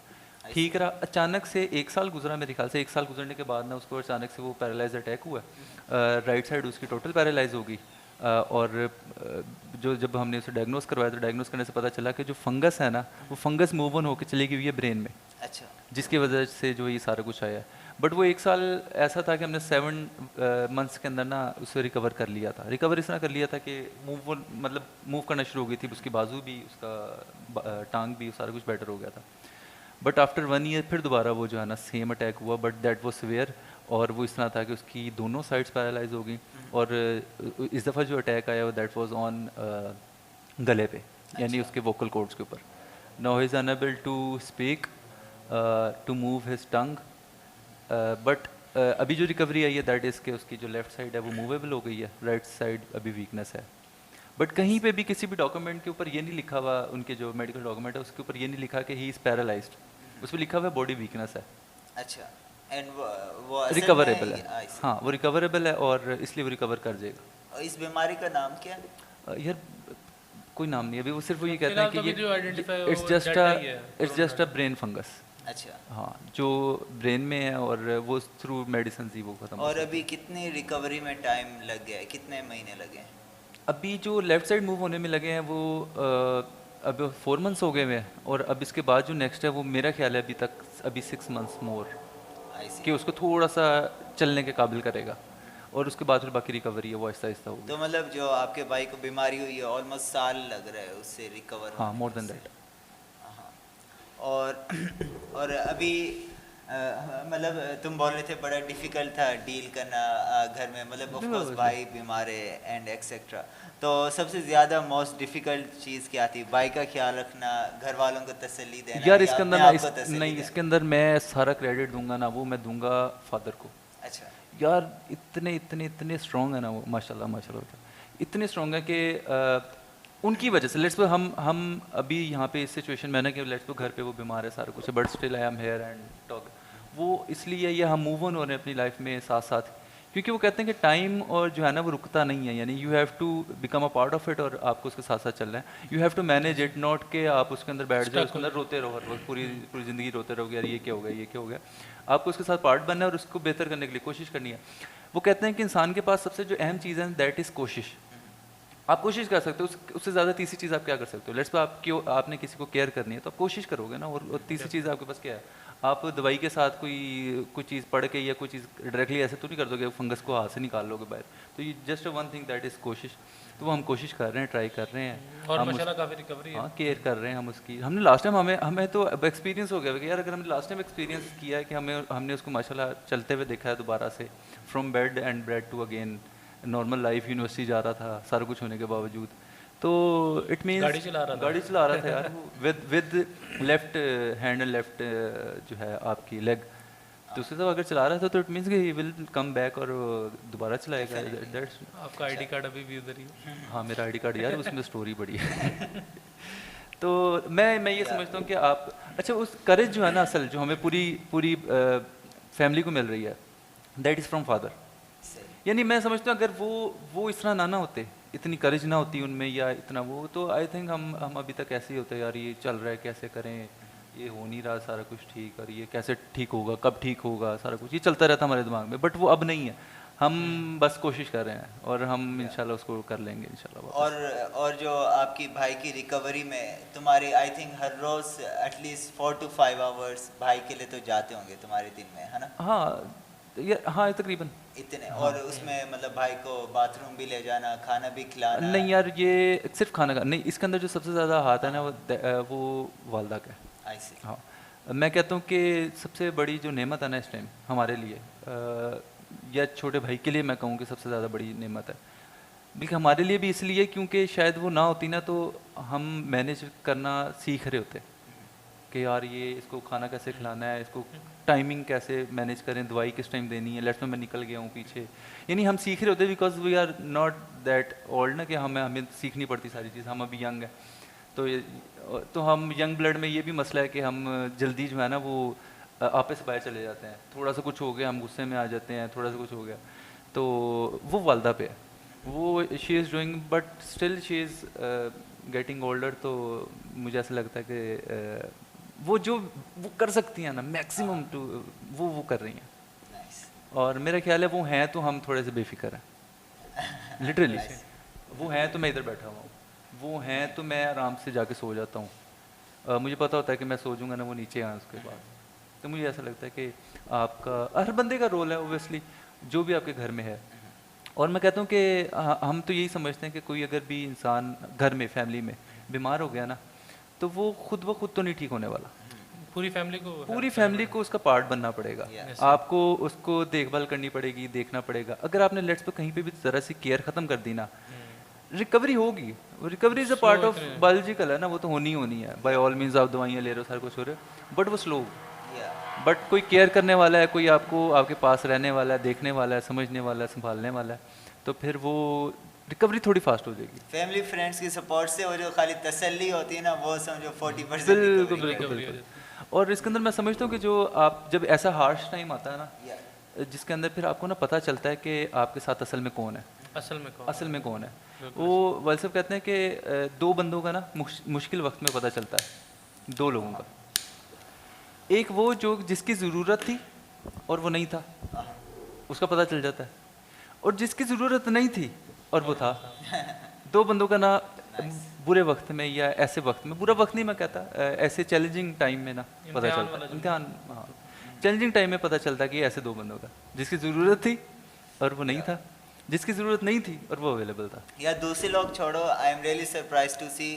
ठीक रहा। अचानक से 1 साल गुजरा, मेरे ख्याल से 1 साल गुजरने के बाद ना उसको अचानक से वो पैरालाइज अटैक हुआ, राइट साइड उसकी टोटल पैरालाइज हो गई। और जब हमने उसे डायग्नोस करवाया, तो डायग्नोस करने से पता चला कि जो फंगस है ना, वो फंगस मूव ऑन होकर चली गई हुई है ब्रेन में, अच्छा, जिसकी वजह से जो ये सारा कुछ आया है। बट वो 1 साल ऐसा था कि हमने 7 मंथ्स के अंदर ना उसे रिकवर कर लिया था। रिकवर इस तरह कर लिया था कि मूव करना शुरू हो गई थी, उसकी बाजू भी, उसका टांग भी, सारा कुछ बेटर हो गया था। बट आफ्टर 1 ईयर फिर दोबारा वो जो है ना सेम अटैक हुआ, बट दैट वो सिवियर, और वो इस तरह था कि उसकी दोनों साइड्स पैरालाइज हो गई। और इस दफ़ा जो अटैक आया वो दैट वाज ऑन गले पे, यानी उसके वोकल कॉर्ड्स के ऊपर। Now he is unable to speak, to move his tongue, but अभी जो रिकवरी आई है दैट इज़ के उसकी जो लेफ़्ट साइड है वो मूवेबल हो गई है, राइट साइड अभी वीकनेस है। बट कहीं पे भी किसी भी डॉक्यूमेंट के ऊपर ये नहीं लिखा हुआ, उनके जो मेडिकल डॉक्यूमेंट है उसके ऊपर ये नहीं लिखा कि ही इज़ पैरालाइज्ड, उस पर लिखा हुआ है बॉडी वीकनेस है, अच्छा, एंड वो असल रिकवरेबल में है। हाँ वो रिकवरेबल है और इसलिए वो रिकवर कर जाएगा। इस बीमारी का नाम क्या है? यार कोई नाम नहीं, अभी वो सिर्फ वो ये कहते फिलहाल हैं तो कि अभी जो identify ये वो डेल्टा ही है, it's just a brain fungus. अच्छा, हाँ जो ब्रेन में है और वो थ्रू मेडिसिन ही वो खत्म और अभी कितनी रिकवरी में टाइम लग गया है, कितने महीने लगे हैं? अभी जो लेफ्ट साइड मूव होने में लगे हैं वो अब 4 मंथ्स हो गए हुए हैं, और अब इसके बाद जो नेक्स्ट है वो मेरा ख्याल है अभी तक अभी 6 मंथ्स मोर आई सी। कि उसको थोड़ा सा चलने के काबिल करेगा, और उसके बाद फिर बाकी रिकवरी है वो आहिस्ता आहिस्ता होगी। तो मतलब जो आपके भाई को बीमारी हुई है ऑलमोस्ट साल लग रहा है उससे रिकवर हाँ होने मोर में देन उससे। दैट। हाँ। और और अभी मतलब तुम बोल रहे थे बड़ा डिफिकल्ट था डील करना घर में, मतलब ऑफ कोर्स भाई बीमार है एंड एक्सेट्रा, तो सबसे ज़्यादा मोस्ट डिफिकल्ट चीज़ क्या थी? भाई का ख्याल रखना, घर वालों को तसल्ली देना, यार या इसके अपने अंदर आप को तसल्ली नहीं, देना? इसके अंदर मैं सारा क्रेडिट दूंगा ना, वो मैं दूंगा फादर को। अच्छा, यार इतने इतने इतने स्ट्रॉन्ग है ना वो, माशाल्लाह माशाल्लाह इतने स्ट्रॉन्ग है कि उनकी वजह से लेट्स हम अभी यहाँ पे इस सिचुएशन में है ना कि लेट्स घर पे वो बीमार है, सारा कुछ है, but still I am here and talk, वो इसलिए ये हम मूव ऑन हो रहे हैं अपनी लाइफ में साथ साथ, क्योंकि वो कहते हैं कि टाइम और जो है ना वो रुकता नहीं है, यानी you have to become a part of it, और आपको उसके साथ साथ चलना है, you have to manage it, not के आप उसके अंदर बैठ जाओ, उसके अंदर रोते रहो हर वक्त, पूरी पूरी ज़िंदगी रोते रहोगे यार ये क्या हो गया ये क्या हो गया। आपको उसके साथ पार्ट बनना है और उसको बेहतर करने के लिए कोशिश करनी है। वो कहते हैं कि इंसान के पास सबसे जो अहम चीज़ है दैट इज़ कोशिश। आप कोशिश कर सकते हो, उससे ज़्यादा तीसरी चीज़ आप क्या कर सकते हो? लेट्स पे आप क्यों आपने किसी को केयर करनी है तो आप कोशिश करोगे ना, और तीसरी चीज़ आपके पास क्या है? आप दवाई के साथ कोई चीज़ पढ़ के या कोई चीज़ डायरेक्टली ऐसे तो नहीं कर दोगे फंगस को हाथ से निकाल लोगे बाहर, तो ये just one thing that is कोशिश। तो वो हम कोशिश कर रहे हैं, ट्राई कर रहे हैं, और हम माशाल्लाह काफ़ी रिकवरी है। हाँ केयर कर रहे हैं हम उसकी। हमने लास्ट टाइम हमें तो अब एक्सपीरियंस हो गया है कि यार अगर हमने लास्ट टाइम एक्सपीरियंस किया है कि हमने उसको माशाल्लाह चलते हुए देखा है दोबारा से, from bed and bread to again normal life, university जा रहा था सारा कुछ होने के बावजूद, तो इट मीन्स गाड़ी चला रहा था यार वो with left hand and left जो है आपकी लेग, तो उसके साथ अगर चला रहा था तो इट मीन्स कि ही विल कम बैक और दोबारा चलाएगा। दैट्स आपका आईडी कार्ड अभी भी उधर ही है। हाँ मेरा आईडी कार्ड यार उसमें स्टोरी बड़ी है। तो मैं ये समझता हूँ कि आप अच्छा उस करेज जो है ना असल जो हमें पूरी फैमिली को मिल रही है दैट इज़ फ्रॉम फादर। यानी मैं समझता हूँ अगर वो इस तरह ना होते, इतनी करेज ना होती उनमें या इतना वो, तो आई थिंक हम अभी तक ऐसे ही होते यार ये चल रहा है कैसे करें, ये हो नहीं रहा सारा कुछ ठीक, और ये कैसे ठीक होगा कब ठीक होगा, सारा कुछ ये चलता रहता हमारे दिमाग में, बट वो अब नहीं है, हम बस कोशिश कर रहे हैं और हम इंशाल्लाह उसको कर लेंगे इंशाल्लाह। और जो आपकी भाई की रिकवरी में तुम्हारे आई थिंक हर रोज एटलीस्ट 4 to 5 आवर्स भाई के लिए तो जाते होंगे तुम्हारे दिन में, है ना? हाँ तकरीबन इतने हाँ। और उसमें मतलब भाई को बाथरूम भी ले जाना, खाना भी खिलाना? नहीं यार ये सिर्फ खाना का नहीं, इसके अंदर जो सबसे ज़्यादा हाथ है ना वो वालदा का है। आई सी। हाँ मैं कहता हूँ कि सबसे बड़ी जो नेमत है ना इस टाइम हमारे लिए या छोटे भाई के लिए मैं कहूँ कि सबसे ज़्यादा बड़ी नेमत है, बल्कि हमारे लिए भी इसलिए क्योंकि शायद वो ना होती ना तो हम मैनेज करना सीख रहे होते कि यार ये इसको खाना कैसे खिलाना है, इसको टाइमिंग कैसे मैनेज करें, दवाई किस टाइम देनी है, लेट्स में मैं निकल गया हूँ पीछे, यानी हम सीख रहे होते because we are not that old ना कि हमें सीखनी पड़ती सारी चीज़, हम अभी यंग हैं, तो हम यंग ब्लड में ये भी मसला है कि हम जल्दी जो है ना वो आपे से बाहर चले जाते हैं, थोड़ा सा कुछ हो गया हम गुस्से में आ जाते हैं, थोड़ा सा कुछ हो गया तो वो वालदा पे है, वो she is doing but still she is getting older, तो मुझे ऐसा लगता है कि वो जो वो कर सकती हैं ना मैक्सिमम टू वो कर रही हैं, और मेरा ख्याल है वो हैं तो हम थोड़े से बेफिक्र हैं लिटरली, वो हैं तो मैं इधर बैठा हुआ हूँ, वो हैं तो मैं आराम से जाके सो जाता हूँ, मुझे पता होता है कि मैं सो जाऊँगा ना वो नीचे आए उसके बाद, तो मुझे ऐसा लगता है कि आपका हर बंदे का रोल है ओबियसली जो भी आपके घर में है, और मैं कहता हूँ कि हम तो यही समझते हैं कि कोई अगर भी इंसान घर में फैमिली में बीमार हो गया ना तो वो खुद ब खुद तो नहीं ठीक होने वाला, पूरी फैमिली को उसका पार्ट बनना पड़ेगा, आपको उसको देखभाल करनी पड़ेगी, देखना पड़ेगा, अगर आपने लेट्स पे कहीं पे भी ज़रा सी केयर ख़त्म कर दी ना रिकवरी होगी, recovery is a part of biological है ना, वो तो होनी ही होनी है, बाय ऑल मीन्स आप दवाइयाँ ले रहे हो, सारा कुछ हो रहा है, बट वो स्लो। बट कोई केयर करने वाला है, कोई आपको आपके पास रहने वाला है, देखने वाला है, समझने वाला है, संभालने वाला है, तो फिर वो रिकवरी थोड़ी फास्ट हो जाएगी। फैमिली फ्रेंड्स की सपोर्ट से वो जो खाली तसल्ली होती है ना, वो समझो 40% बिल्कुल रिकवरी। बिल्कुल बिल्कुल। और इसके अंदर मैं समझता हूँ कि जो आप जब ऐसा हार्श टाइम आता है ना, जिसके अंदर फिर आपको ना पता चलता है कि आपके साथ असल में कौन है, असल में कौन है। वो वाल साहब कहते हैं कि दो बंदों का ना मुश्किल वक्त में पता चलता है, दो लोगों का, एक वो जो जिसकी ज़रूरत थी और वो नहीं था, उसका पता चल जाता है, और जिसकी ज़रूरत नहीं थी और वो था। दो बंदों का ना बुरे वक्त में या ऐसे वक्त में, बुरा वक्त नहीं मैं कहता, ऐसे चैलेंजिंग टाइम में ना पता चलता है, इम्तिहान, हाँ, चैलेंजिंग टाइम में पता चलता है कि ऐसे दो बंदों का, जिसकी ज़रूरत थी और वो नहीं था, जिसकी ज़रूरत नहीं थी और वो अवेलेबल था। या दूसरे लोग छोड़ो, I am really surprise to see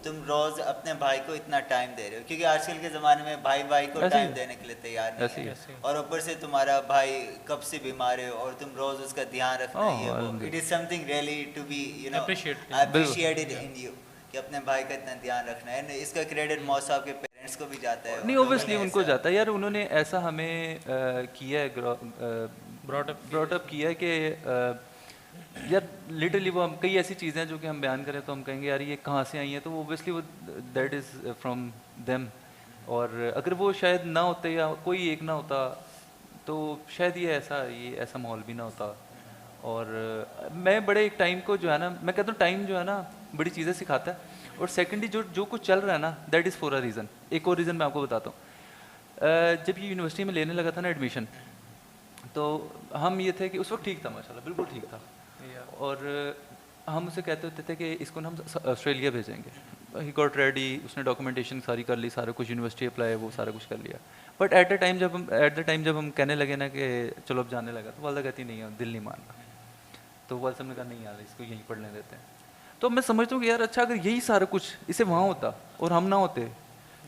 तुम रोज अपने भाई को इतना टाइम दे रहे हो, क्योंकि आजकल के ज़माने में भाई भाई को टाइम देने के लिए तैयार नहीं है, और ऊपर से तुम्हारा भाई कब से बीमार है और तुम रोज उसका ध्यान रखना है, it is something really to be you know appreciated in you, कि अपने भाई का इतना ध्यान रखना है। इसका क्रेडिट मौसा साहब के पेरेंट्स को भी जाता है। नहीं, ओब्वियसली उनको जाता है यार, उन्होंने ऐसा हमें किया है, ब्रॉट अप किया है कि यार लिटरली वो हम कई ऐसी चीज़ें हैं जो कि हम बयान करें तो हम कहेंगे यार ये कहाँ से आई हैं, तो ओब्वियसली वो दैट इज़ फ्रॉम देम, और अगर वो शायद ना होते या कोई एक ना होता तो शायद ये ऐसा माहौल भी ना होता। और मैं बड़े एक टाइम को जो है ना, मैं कहता हूँ टाइम जो है ना बड़ी चीज़ें सिखाता है, और सेकेंडली जो कुछ चल रहा है ना that is for a reason. एक और रीज़न मैं आपको बताता हूँ, जब ये यूनिवर्सिटी में लेने लगा था ना एडमिशन, तो हम ये थे कि उस वक्त ठीक था, माशाल्लाह बिल्कुल ठीक था, और हम उसे कहते होते थे कि इसको ना हम ऑस्ट्रेलिया भेजेंगे। ही गॉट रेडी, उसने डॉक्यूमेंटेशन सारी कर ली, सारा कुछ यूनिवर्सिटी अप्लाई वो सारा कुछ कर लिया, बट एट द टाइम जब हम कहने लगे ना कि चलो अब जाने लगा, तो वालदा कहती नहीं है, दिल नहीं मानना, तो वाल साहब ने कहा नहीं यार इसको यहीं पढ़ने देते हैं। तो मैं समझता हूँ कि यार अच्छा अगर यही सारा कुछ इसे वहाँ होता और हम ना होते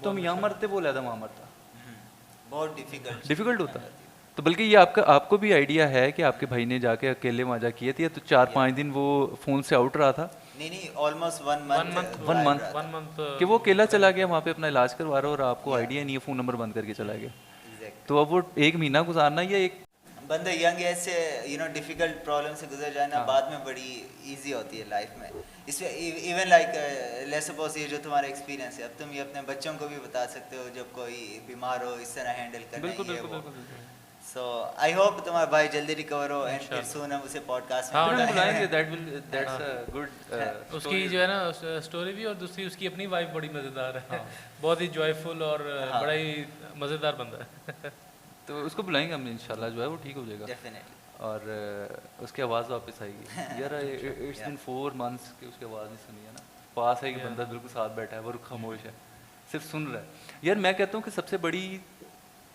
तो हम यहाँ मरते, वो ज़्यादा वहाँ मरता, बहुत डिफिकल्ट होता। तो बल्कि ये आपको भी आइडिया है कि आपके भाई ने जाके अकेले वहाँ जा किया था, तो 4-5 दिन वो फ़ोन से आउट रहा था, नहीं ऑलमोस्ट वन मंथ कि वो अकेला चला गया वहाँ पे अपना इलाज करवा रहा, और आपको आइडिया नहीं है, फ़ोन नंबर बंद करके चला गया। तो अब वो 1 महीना गुजारना या एक बंदा यंग एज से यू नो डिफिकल्ट प्रॉब्लम से गुजर जाए ना, बाद में बड़ी इजी होती है लाइफ में। इसमें इवन लाइक लेट्स सपोज ये जो तुम्हारा एक्सपीरियंस है, अब तुम ये अपने बच्चों को भी बता सकते हो जब कोई बीमार हो इस तरह हैंडल करना है वो। सो आई होप तुम्हारा भाई जल्दी रिकवर हो एंड फिर सून हम उसे पॉडकास्ट में बुलाएंगे, दैट्स अ गुड। उसकी जो है ना स्टोरी भी, और दूसरी उसकी अपनी वाइफ बड़ी मज़ेदार है, बहुत ही जॉयफुल और बड़ा ही मज़ेदार बंदा है। तो उसको बुलाएंगे हम इंशाल्लाह, जो है वो ठीक हो जाएगा डेफिनेटली, और उसकी आवाज़ वापस आएगी। यार इट्स बिन 4 मंथ्स कि उसकी आवाज़ नहीं सुनी है ना, पास है कि बंदा बिल्कुल साथ बैठा है, वो खामोश है, सिर्फ सुन रहा है। यार मैं कहता हूँ कि सबसे बड़ी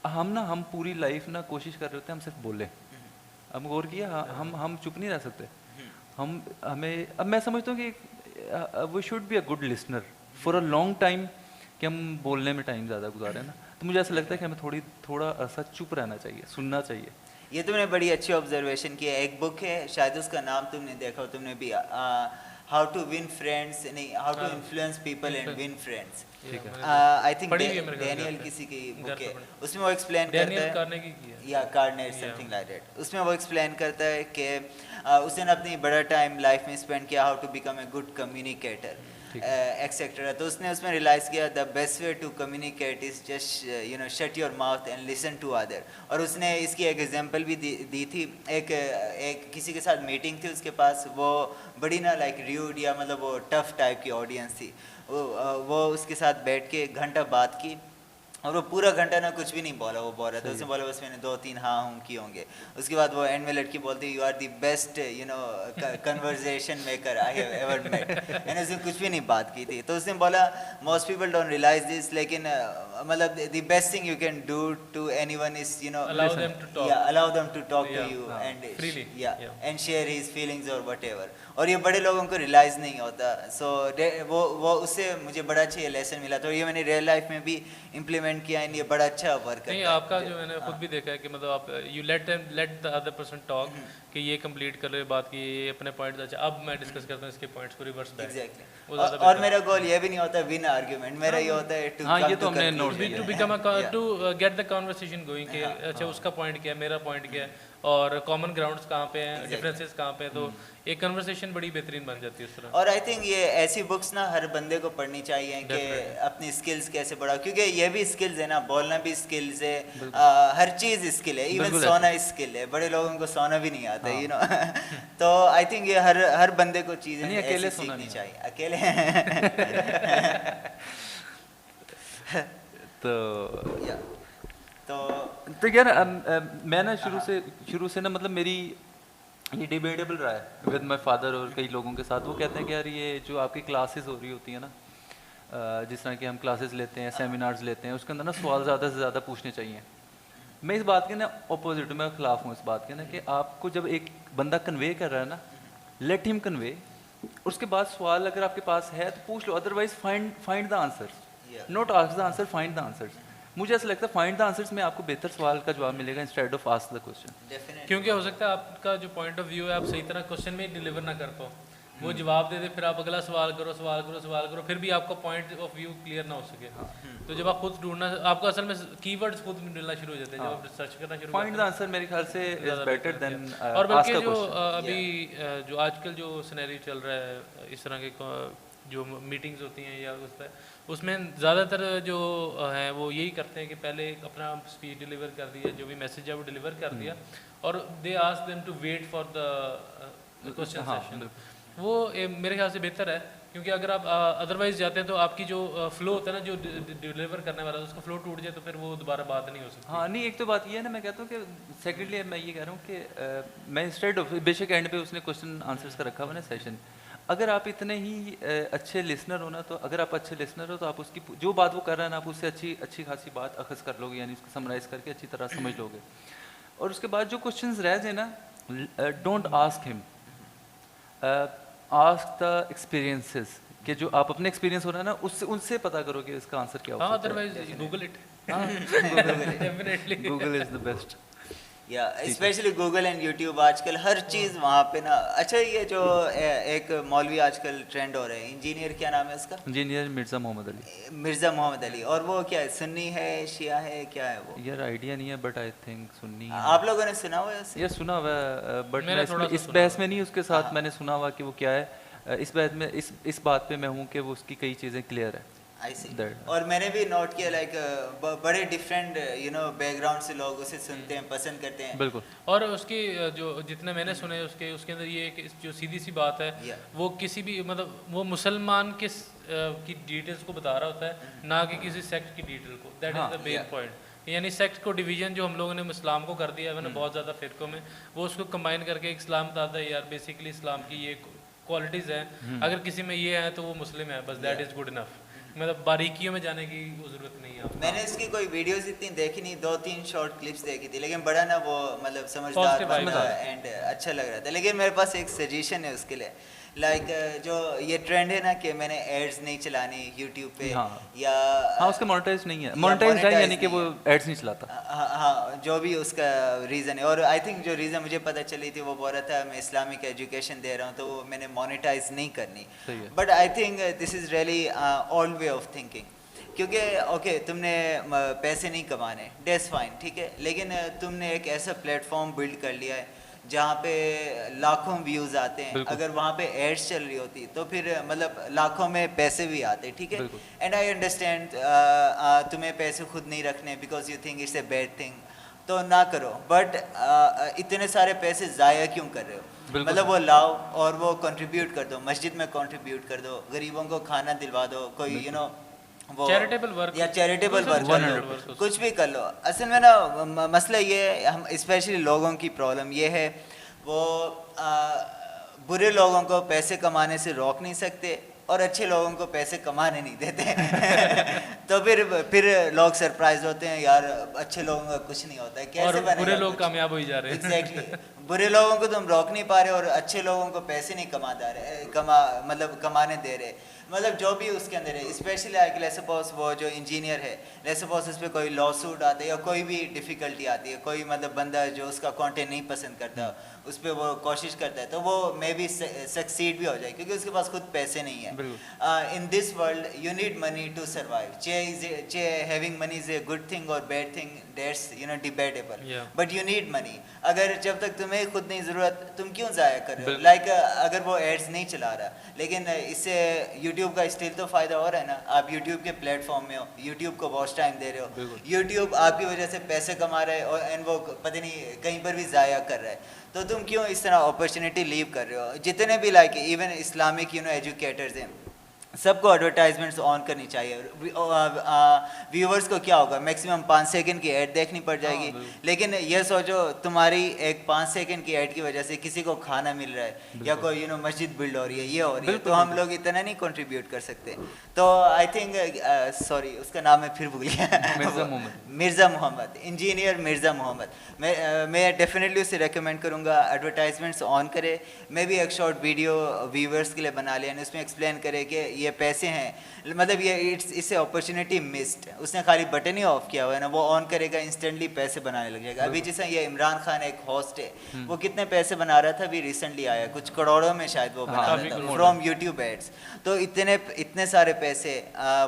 हम पूरी लाइफ ना कोशिश कर रहे होते हैं हम सिर्फ बोले, हम गौर किया, हम चुप नहीं रह सकते, हमें अब मैं समझता हूँ कि we should be a good listener for a long time, कि हम बोलने में टाइम ज़्यादा गुजारे ना, तो मुझे ऐसा लगता है कि हमें थोड़ा ऐसा चुप रहना चाहिए, सुनना चाहिए। ये तुमने बड़ी अच्छी ऑब्जर्वेशन की है। एक बुक है शायद उसका नाम तुमने देखा हो, तुमने भी हाउ टू विन फ्रेंड्स, नहीं how to influence people and win friends, I think Daniel किसी की बुक है, उसमें वो एक्सप्लेन करता है, या कार्नेगी समथिंग लाइक दैट, उसमें वो एक्सप्लेन करता है कि उसने अपनी बड़ा टाइम लाइफ में स्पेंड किया how to become a good communicator etcetera. तो उसने उसमें रियलाइज़ किया the best way to communicate is just you know shut your mouth and listen to other. और उसने इसकी एक एग्जांपल भी दी थी, एक किसी के साथ मीटिंग थी उसके पास, वो बड़ी ना लाइक र्यूड या मतलब वो टफ टाइप की ऑडियंस थी, वो उसके साथ बैठ के घंटा बात की, और वो पूरा घंटा ना कुछ भी नहीं बोला, वो बोल रहा था, उसने बोला बस मैंने 2-3 हाँ हूँ किए होंगे। उसके बाद वो एंड में लड़की बोलती you are the best you know conversation maker I have ever met, and उसने कुछ भी नहीं बात की थी। तो उसने बोला most people don't realize this, लेकिन मतलब the best thing you can do to anyone is Allow them to talk. yeah, allow them to talk Yeah, to you and freely. yeah, Yeah. and share his feelings or whatever. और ये बड़े लोगों को realise नहीं होता, सो वो उससे मुझे बड़ा अच्छा ये लेसन मिला, तो ये मैंने रियल लाइफ में भी इम्प्लीमेंट किया एंड ये बड़ा अच्छा वर्क नहीं, करता है। आपका जो मैंने खुद भी देखा है कि मतलब आप you let the other person talk कि ये कंप्लीट कर ले बात की, ये अपने पॉइंट्स, अच्छा अब मैं डिस्कस करता हूँ इसके पॉइंट्स को रिवर्स बैक। एग्जैक्टली, वो ज़्यादा और बेहतर मेरा गोल ये भी नहीं होता विन आर्ग्यूमेंट, मेरा ये होता है टू हाँ, ये तो हमने नोट टू किया। Become to get the conversation going कि अच्छा उसका पॉइंट क्या है, मेरा पॉइंट क्या है, और कॉमन ग्राउंड्स कहाँ पे हैं, डिफरेंसेस कहाँ पे हैं, तो एक कन्वर्सेशन बड़ी बेहतरीन बन जाती है उस तरह। और आई थिंक ये ऐसी बुक्स ना हर बंदे को पढ़नी चाहिए कि Definitely. अपनी स्किल्स कैसे बढ़ाओ, क्योंकि ये भी स्किल्स है ना, बोलना भी स्किल्स है, हर चीज़ स्किल है, इवन बिल्कुल सोना स्किल है, बड़े लोगों को सोना भी नहीं आता यू नो तो आई थिंक ये हर बंदे को चीज़ें नहीं, अकेले ऐसी सोना सीखनी नहीं चाहिए, अकेले तो या तो यार मैं ना शुरू से ना मतलब मेरी ये डिबेटेबल रहा है विद माय फादर और कई लोगों के साथ। वो कहते हैं कि यार ये जो आपकी क्लासेस हो रही होती है ना, जिस तरह की हम क्लासेस लेते हैं, सेमिनार्स लेते हैं, उसके अंदर ना सवाल ज़्यादा से ज़्यादा पूछने चाहिए। मैं इस बात के ना अपोजिट हूँ, मैं खिलाफ हूँ इस बात के ना कि आपको जब एक बंदा कन्वे कर रहा है ना, लेट हिम कन्वे, उसके बाद सवाल अगर आपके पास है तो पूछ लो, otherwise find the answers, not ask the answer, find the answers. मुझे ऐसा लगता है फाइंड द आंसर्स में आपको बेहतर सवाल का जवाब मिलेगा instead of ask the question. Definitely क्योंकि हो सकता है आपका जो पॉइंट ऑफ व्यू है आप सही तरह क्वेश्चन में डिलीवर ना कर पाओ, वो जवाब दे दे, फिर आप अगला सवाल करो, फिर भी आपका पॉइंट ऑफ व्यू क्लियर ना हो सके। तो जब आप खुद ढूंढना, आपको असल में कीवर्ड्स खुद मिलना शुरू हो जाते हैं जब आप रिसर्च करना शुरू फाइंड द आंसर मेरे ख्याल से इज बेटर देन और आस्क बल्कि अ जो क्वेश्चन। अभी जो आजकल जो सिनेरियो चल रहा है, इस तरह के जो मीटिंग्स होती हैं या उसमें ज़्यादातर जो हैं वो यही करते हैं कि पहले अपना स्पीच डिलीवर कर दिया, जो भी मैसेज है वो डिलीवर कर दिया, और they ask them to wait for the question session. वो मेरे ख्याल से बेहतर है, क्योंकि अगर आप अदरवाइज जाते हैं तो आपकी जो फ्लो होता है ना, जो डिलीवर करने वाला है, उसका फ्लो टूट जाए तो फिर वो दोबारा बात नहीं हो सकती। हाँ नहीं, एक तो बात ये है ना, मैं कहता हूँ कि सेकेंडली मैं ये कह रहा हूँ कि मैं इंस्टेड ऑफ, बेशक एंड पे उसने क्वेश्चन आंसर्स का रखा हुआ ना सेशन, अगर आप इतने ही अच्छे लिसनर हो ना, तो अगर आप अच्छे लिसनर हो तो आप उसकी जो बात वो कर रहा है ना, आप उससे अच्छी खासी बात अखज़ कर लोगे, यानी उसको समराइज़ करके अच्छी तरह समझ लोगे। और उसके बाद जो क्वेश्चंस रह जाए ना, don't ask him, ask the experiences, कि जो आप अपने एक्सपीरियंस हो रहा है ना, उससे उनसे पता करो कि इसका आंसर क्या हो हाँ, सकता है। Otherwise Google it, definitely Google is the best. या स्पेशली गूगल एंड यूट्यूब आजकल हर चीज़ वहाँ पे ना। अच्छा, ये जो एक मौलवी आजकल ट्रेंड हो रहे हैं, इंजीनियर, क्या नाम है उसका? इंजीनियर मिर्ज़ा मोहम्मद अली। मिर्ज़ा मोहम्मद अली, और वो क्या है, सुन्नी है, शिया है, क्या है वो? यार आइडिया नहीं है, बट आई थिंक सुन्नी है। आप लोगों ने सुना हुआ है उसे? ये सुना हुआ है, बट मैंने मैं थोड़ा सा इस सुना बहस हुआ में नहीं, उसके साथ मैंने सुना हुआ कि वो क्या है, इस बहस में इस बात पे मैं हूँ कि वो उसकी कई चीज़ें क्लियर है। आई सी। That- और मैंने भी नोट किया लाइक बड़े डिफरेंट बैकग्राउंड से लोग उसे सुनते हैं, पसंद करते हैं। बिल्कुल। और उसकी जो जितने मैंने सुने उसके अंदर ये कि जो सीधी सी बात है, Yeah. वो किसी भी मतलब वो मुसलमान की डिटेल्स को बता रहा होता है, ना कि किसी सेक्ट की डिटेल को। That is the main Yeah. Point. यानी सेक्ट को डिवीजन जो हम लोगों ने इस्लाम को कर दिया है मैंने बहुत ज़्यादा फ़िरक़ों में, वो उसको कंबाइन करके एक इस्लाम बताता है यार बेसिकली इस्लाम की ये क्वालिटीज़ हैं, अगर किसी में ये है तो वो मुस्लिम है, बस दैट इज़ गुड इनफ। मतलब बारीकियों में जाने की ज़रूरत नहीं है। मैंने इसकी कोई वीडियोस इतनी देखी नहीं, 2-3 शॉर्ट क्लिप्स देखी थी, लेकिन बड़ा ना वो मतलब समझदार Positive बंदा vibe। एंड अच्छा लग रहा था। लेकिन मेरे पास एक सजेशन है उसके लिए, लाइक जो ये ट्रेंड है ना कि मैंने एड्स नहीं चलानी यूट्यूब पे, हाँ। या हाँ, उसका मोनेटाइज नहीं है, या मोनेटाइज है monetize यानी कि नहीं वो है। एड्स नहीं चलाता। हाँ, जो भी उसका रीज़न है। और आई थिंक जो रीज़न मुझे पता चली थी, वो बोल रहा था मैं इस्लामिक एजुकेशन दे रहा हूँ तो वो मैंने मोनेटाइज नहीं करनी। सही है। But I think this is really all way of thinking, क्योंकि ओके तुमने पैसे नहीं कमाने, डेट्स फाइन, ठीक है, लेकिन तुमने एक ऐसा प्लेटफॉर्म बिल्ड कर लिया है जहाँ पे लाखों व्यूज़ आते हैं। बिल्कुल। अगर वहाँ पे एड्स चल रही होती तो फिर मतलब लाखों में पैसे भी आते, ठीक है। बिल्कुल। एंड आई अंडरस्टैंड तुम्हें पैसे खुद नहीं रखने because you think it's a bad thing, तो ना करो, बट इतने सारे पैसे ज़ाया क्यों कर रहे हो? बिल्कुल। मतलब वो लाओ और वो कंट्रीब्यूट कर दो, मस्जिद में कंट्रीब्यूट कर दो, गरीबों को खाना दिलवा दो, कोई वो चैरिटेबल वर्क या चैरिटेबल वर्क कर लो, 100% कुछ भी कर लो। असल में ना मसला ये है, हम स्पेशली लोगों की प्रॉब्लम ये है, वो बुरे लोगों को पैसे कमाने से रोक नहीं सकते और अच्छे लोगों को पैसे कमाने नहीं देते तो फिर लोग सरप्राइज होते हैं यार, अच्छे लोगों का कुछ नहीं होता है, कैसे और बनेगा बुरे लोग कुछ? कामयाब हो ही जा रहे हैं। एग्जैक्टली बुरे लोगों को तुम रोक नहीं पा रहे और अच्छे लोगों को पैसे नहीं मतलब कमाने दे रहे। मतलब जो भी उसके अंदर है, स्पेशली आगे लेट्स सपोज वो जो इंजीनियर है, लेट्स सपोज उस पर कोई लॉ सूट आता है या कोई भी डिफ़िकल्टी आती है, कोई मतलब बंदा जो उसका कंटेंट नहीं पसंद करता उस पर वो कोशिश करता है, तो वो मे बी सक्सीड भी हो जाए क्योंकि उसके पास खुद पैसे नहीं है। In this world you need money to survive. चे having money is a good thing और bad thing, that's debatable, but you need money. अगर जब तक तुम्हें खुद नहीं ज़रूरत, तुम क्यों ज़ाया कर रहे हो? लाइक अगर वो एड्स नहीं चला रहा, लेकिन इससे यूट्यूब का स्टिल तो फ़ायदा हो रहा है ना। आप यूट्यूब के प्लेटफॉर्म में हो, यूट्यूब को वॉच टाइम दे रहे हो, यूट्यूब आपकी वजह से पैसे कमा रहा है और एंड वो पता नहीं कहीं पर भी ज़ाया कर रहा है, तो तुम क्यों इस तरह अपॉर्चुनिटी लीव कर रहे हो? जितने भी लाइक इवन इस्लामिक एजुकेटर्स हैं, सबको एडवर्टाइजमेंट्स ऑन करनी चाहिए। व्यूवर्स को क्या होगा, मैक्सिमम 5 सेकंड की ऐड देखनी पड़ जाएगी, लेकिन ये सोचो तुम्हारी एक 5 सेकंड की ऐड की वजह से किसी को खाना मिल रहा है या कोई मस्जिद बिल्ड हो रही है, ये हो रही है, तो हम लोग इतना नहीं कंट्रीब्यूट कर सकते। तो आई थिंक सॉरी उसका नाम मैं फिर भूल गया, मिर्ज़ा मोहम्मद, इंजीनियर मिर्ज़ा मोहम्मद। मैं डेफिनेटली उसे रेकमेंड करूँगा एडवर्टाइजमेंट्स ऑन करे। मैं भी एक शॉर्ट वीडियो व्यूवर्स के लिए बना लिया, उसमें एक्सप्लेन करे कि ये पैसे हैं, मतलब ये इससे अपॉर्चुनिटी मिस्ड। उसने खाली बटन ही ऑफ किया हुआ है ना, वो ऑन करेगा इंस्टेंटली पैसे बनाने लग जाएगा। अभी जैसे ये इमरान खान एक होस्ट है, वो कितने पैसे बना रहा था, अभी रिसेंटली आया, कुछ करोड़ों में शायद वो बना रहा था फ्रॉम यूट्यूब एड्स। तो इतने सारे पैसे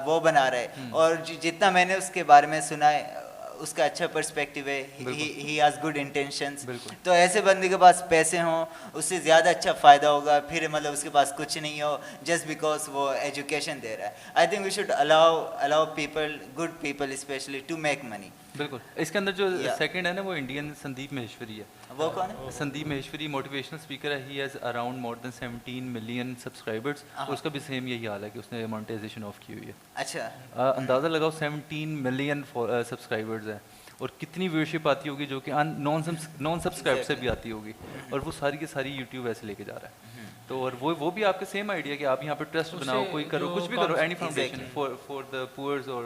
वो बना रहे, और जितना मैंने उसके बारे में सुना है उसका अच्छा पर्सपेक्टिव है, ही हैज़ गुड इंटेंशंस। तो ऐसे बंदे के पास पैसे हों उससे ज़्यादा अच्छा फ़ायदा होगा, फिर मतलब उसके पास कुछ नहीं हो जस्ट बिकॉज वो एजुकेशन दे रहा है। I think we should allow people, good people specially, to make money. बिल्कुल। इसके अंदर जो सेकंड है ना, वो इंडियन संदीप महेश्वरी है। वो कौन है? संदीप महेश्वरी मोटिवेशनल स्पीकर है। He has around more than 17 million subscribers. उसका भी सेम यही हाल है कि उसने मोनेटाइजेशन ऑफ की हुई है। अच्छा, अंदाज़ा लगाओ 17 मिलियन सब्सक्राइबर्स हैं, और कितनी व्यूअरशिप आती होगी जो कि नॉन सब्सक्राइब से भी आती होगी, और वो सारी की सारी यूट्यूब ऐसे लेके जा रहा है। तो और वो भी आपके सेम आइडिया कि आप यहाँ पे ट्रस्ट बनाओ, कोई करो, कुछ भी करो, any foundation for the poors. और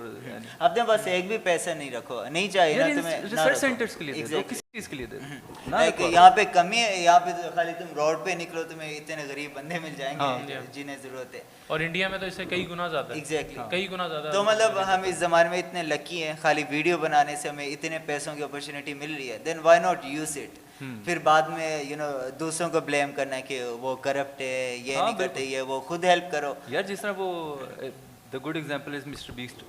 अपने पास एक भी पैसा नहीं रखो, नहीं चाहिए ना तुम्हें, रिसर्च सेंटर्स के लिए दे दो, किसी चीज़ के लिए दे दो ना। यहाँ पे कमी है, यहाँ पे तो खाली तुम रोड पे निकलो तुम्हें इतने गरीब बंदे मिल जाएंगे जिन्हें जरूरत है, और इंडिया में तो इससे कई गुना ज़्यादा है। एग्जैक्टली कई गुना ज़्यादा। तो मतलब हम इस ज़माने में इतने लकी हैं, खाली वीडियो बनाने से हमें इतने पैसों की अपॉर्चुनिटी मिल रही है, then why not use it. फिर बाद में दूसरों को ब्लेम करना है कि वो करप्ट है, ये नहीं करते, ये वो, खुद हेल्प करो यार। जिस तरह वो the good example is mister beast,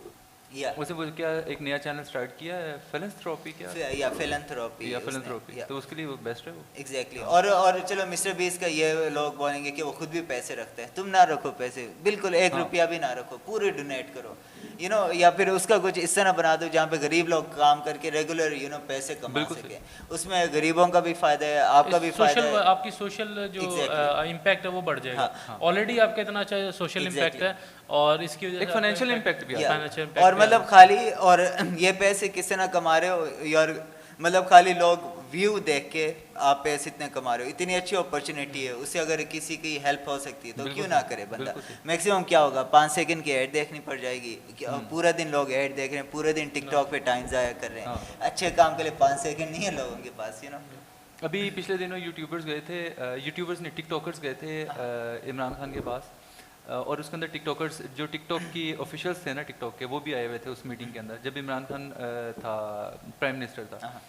उसे वो क्या एक नया चैनल स्टार्ट किया है, फिलैंथ्रोपी या फिलैंथ्रोपी, तो उसके लिए वो बेस्ट है वो। एग्जैक्टली। और चलो मिस्टर बीस्ट का ये लोग बोलेंगे कि वो खुद भी पैसे रखते हैं, तुम ना रखो पैसे, बिल्कुल 1 रुपया भी ना रखो, पूरे डोनेट करो, या फिर उसका कुछ इस तरह बना दो जहाँ पे गरीब लोग काम करके रेगुलर पैसे कमा सके, उसमें गरीबों का भी फायदा है, आपका भी फायदा है, आपकी सोशल जो इम्पैक्ट है वो बढ़ जाएगा। ऑलरेडी आपका इतना अच्छा सोशल इम्पैक्ट है, और इसकी वजह से एक फाइनेंशियल इम्पैक्ट भी है। और मतलब खाली, और ये पैसे किससे ना कमा रहे हो यार, मतलब खाली लोग व्यू देख के आप पैसे इतने कमा रहे हो, इतनी अच्छी अपॉर्चुनिटी है, उससे अगर किसी की हेल्प हो सकती है तो क्यों ना करे बंदा। मैक्सिमम क्या होगा, 5 सेकंड की ऐड देखनी पड़ जाएगी, पूरा दिन लोग ऐड देख रहे हैं, पूरे दिन टिकटॉक पे टाइम ज़ाया कर रहे हैं, अच्छे काम के लिए 5 सेकंड नहीं है लोगों के पास। अभी पिछले दिनों यूट्यूबर्स गए थे, यूट्यूबर्स ने टिकटॉकर्स गए थे इमरान खान के पास, और उसके अंदर टिकटॉकर्स जो टिकटॉक की ऑफिशियल्स थे ना टिकटॉक के, वो भी आए हुए थे उस मीटिंग के अंदर जब इमरान खान था प्राइम मिनिस्टर था।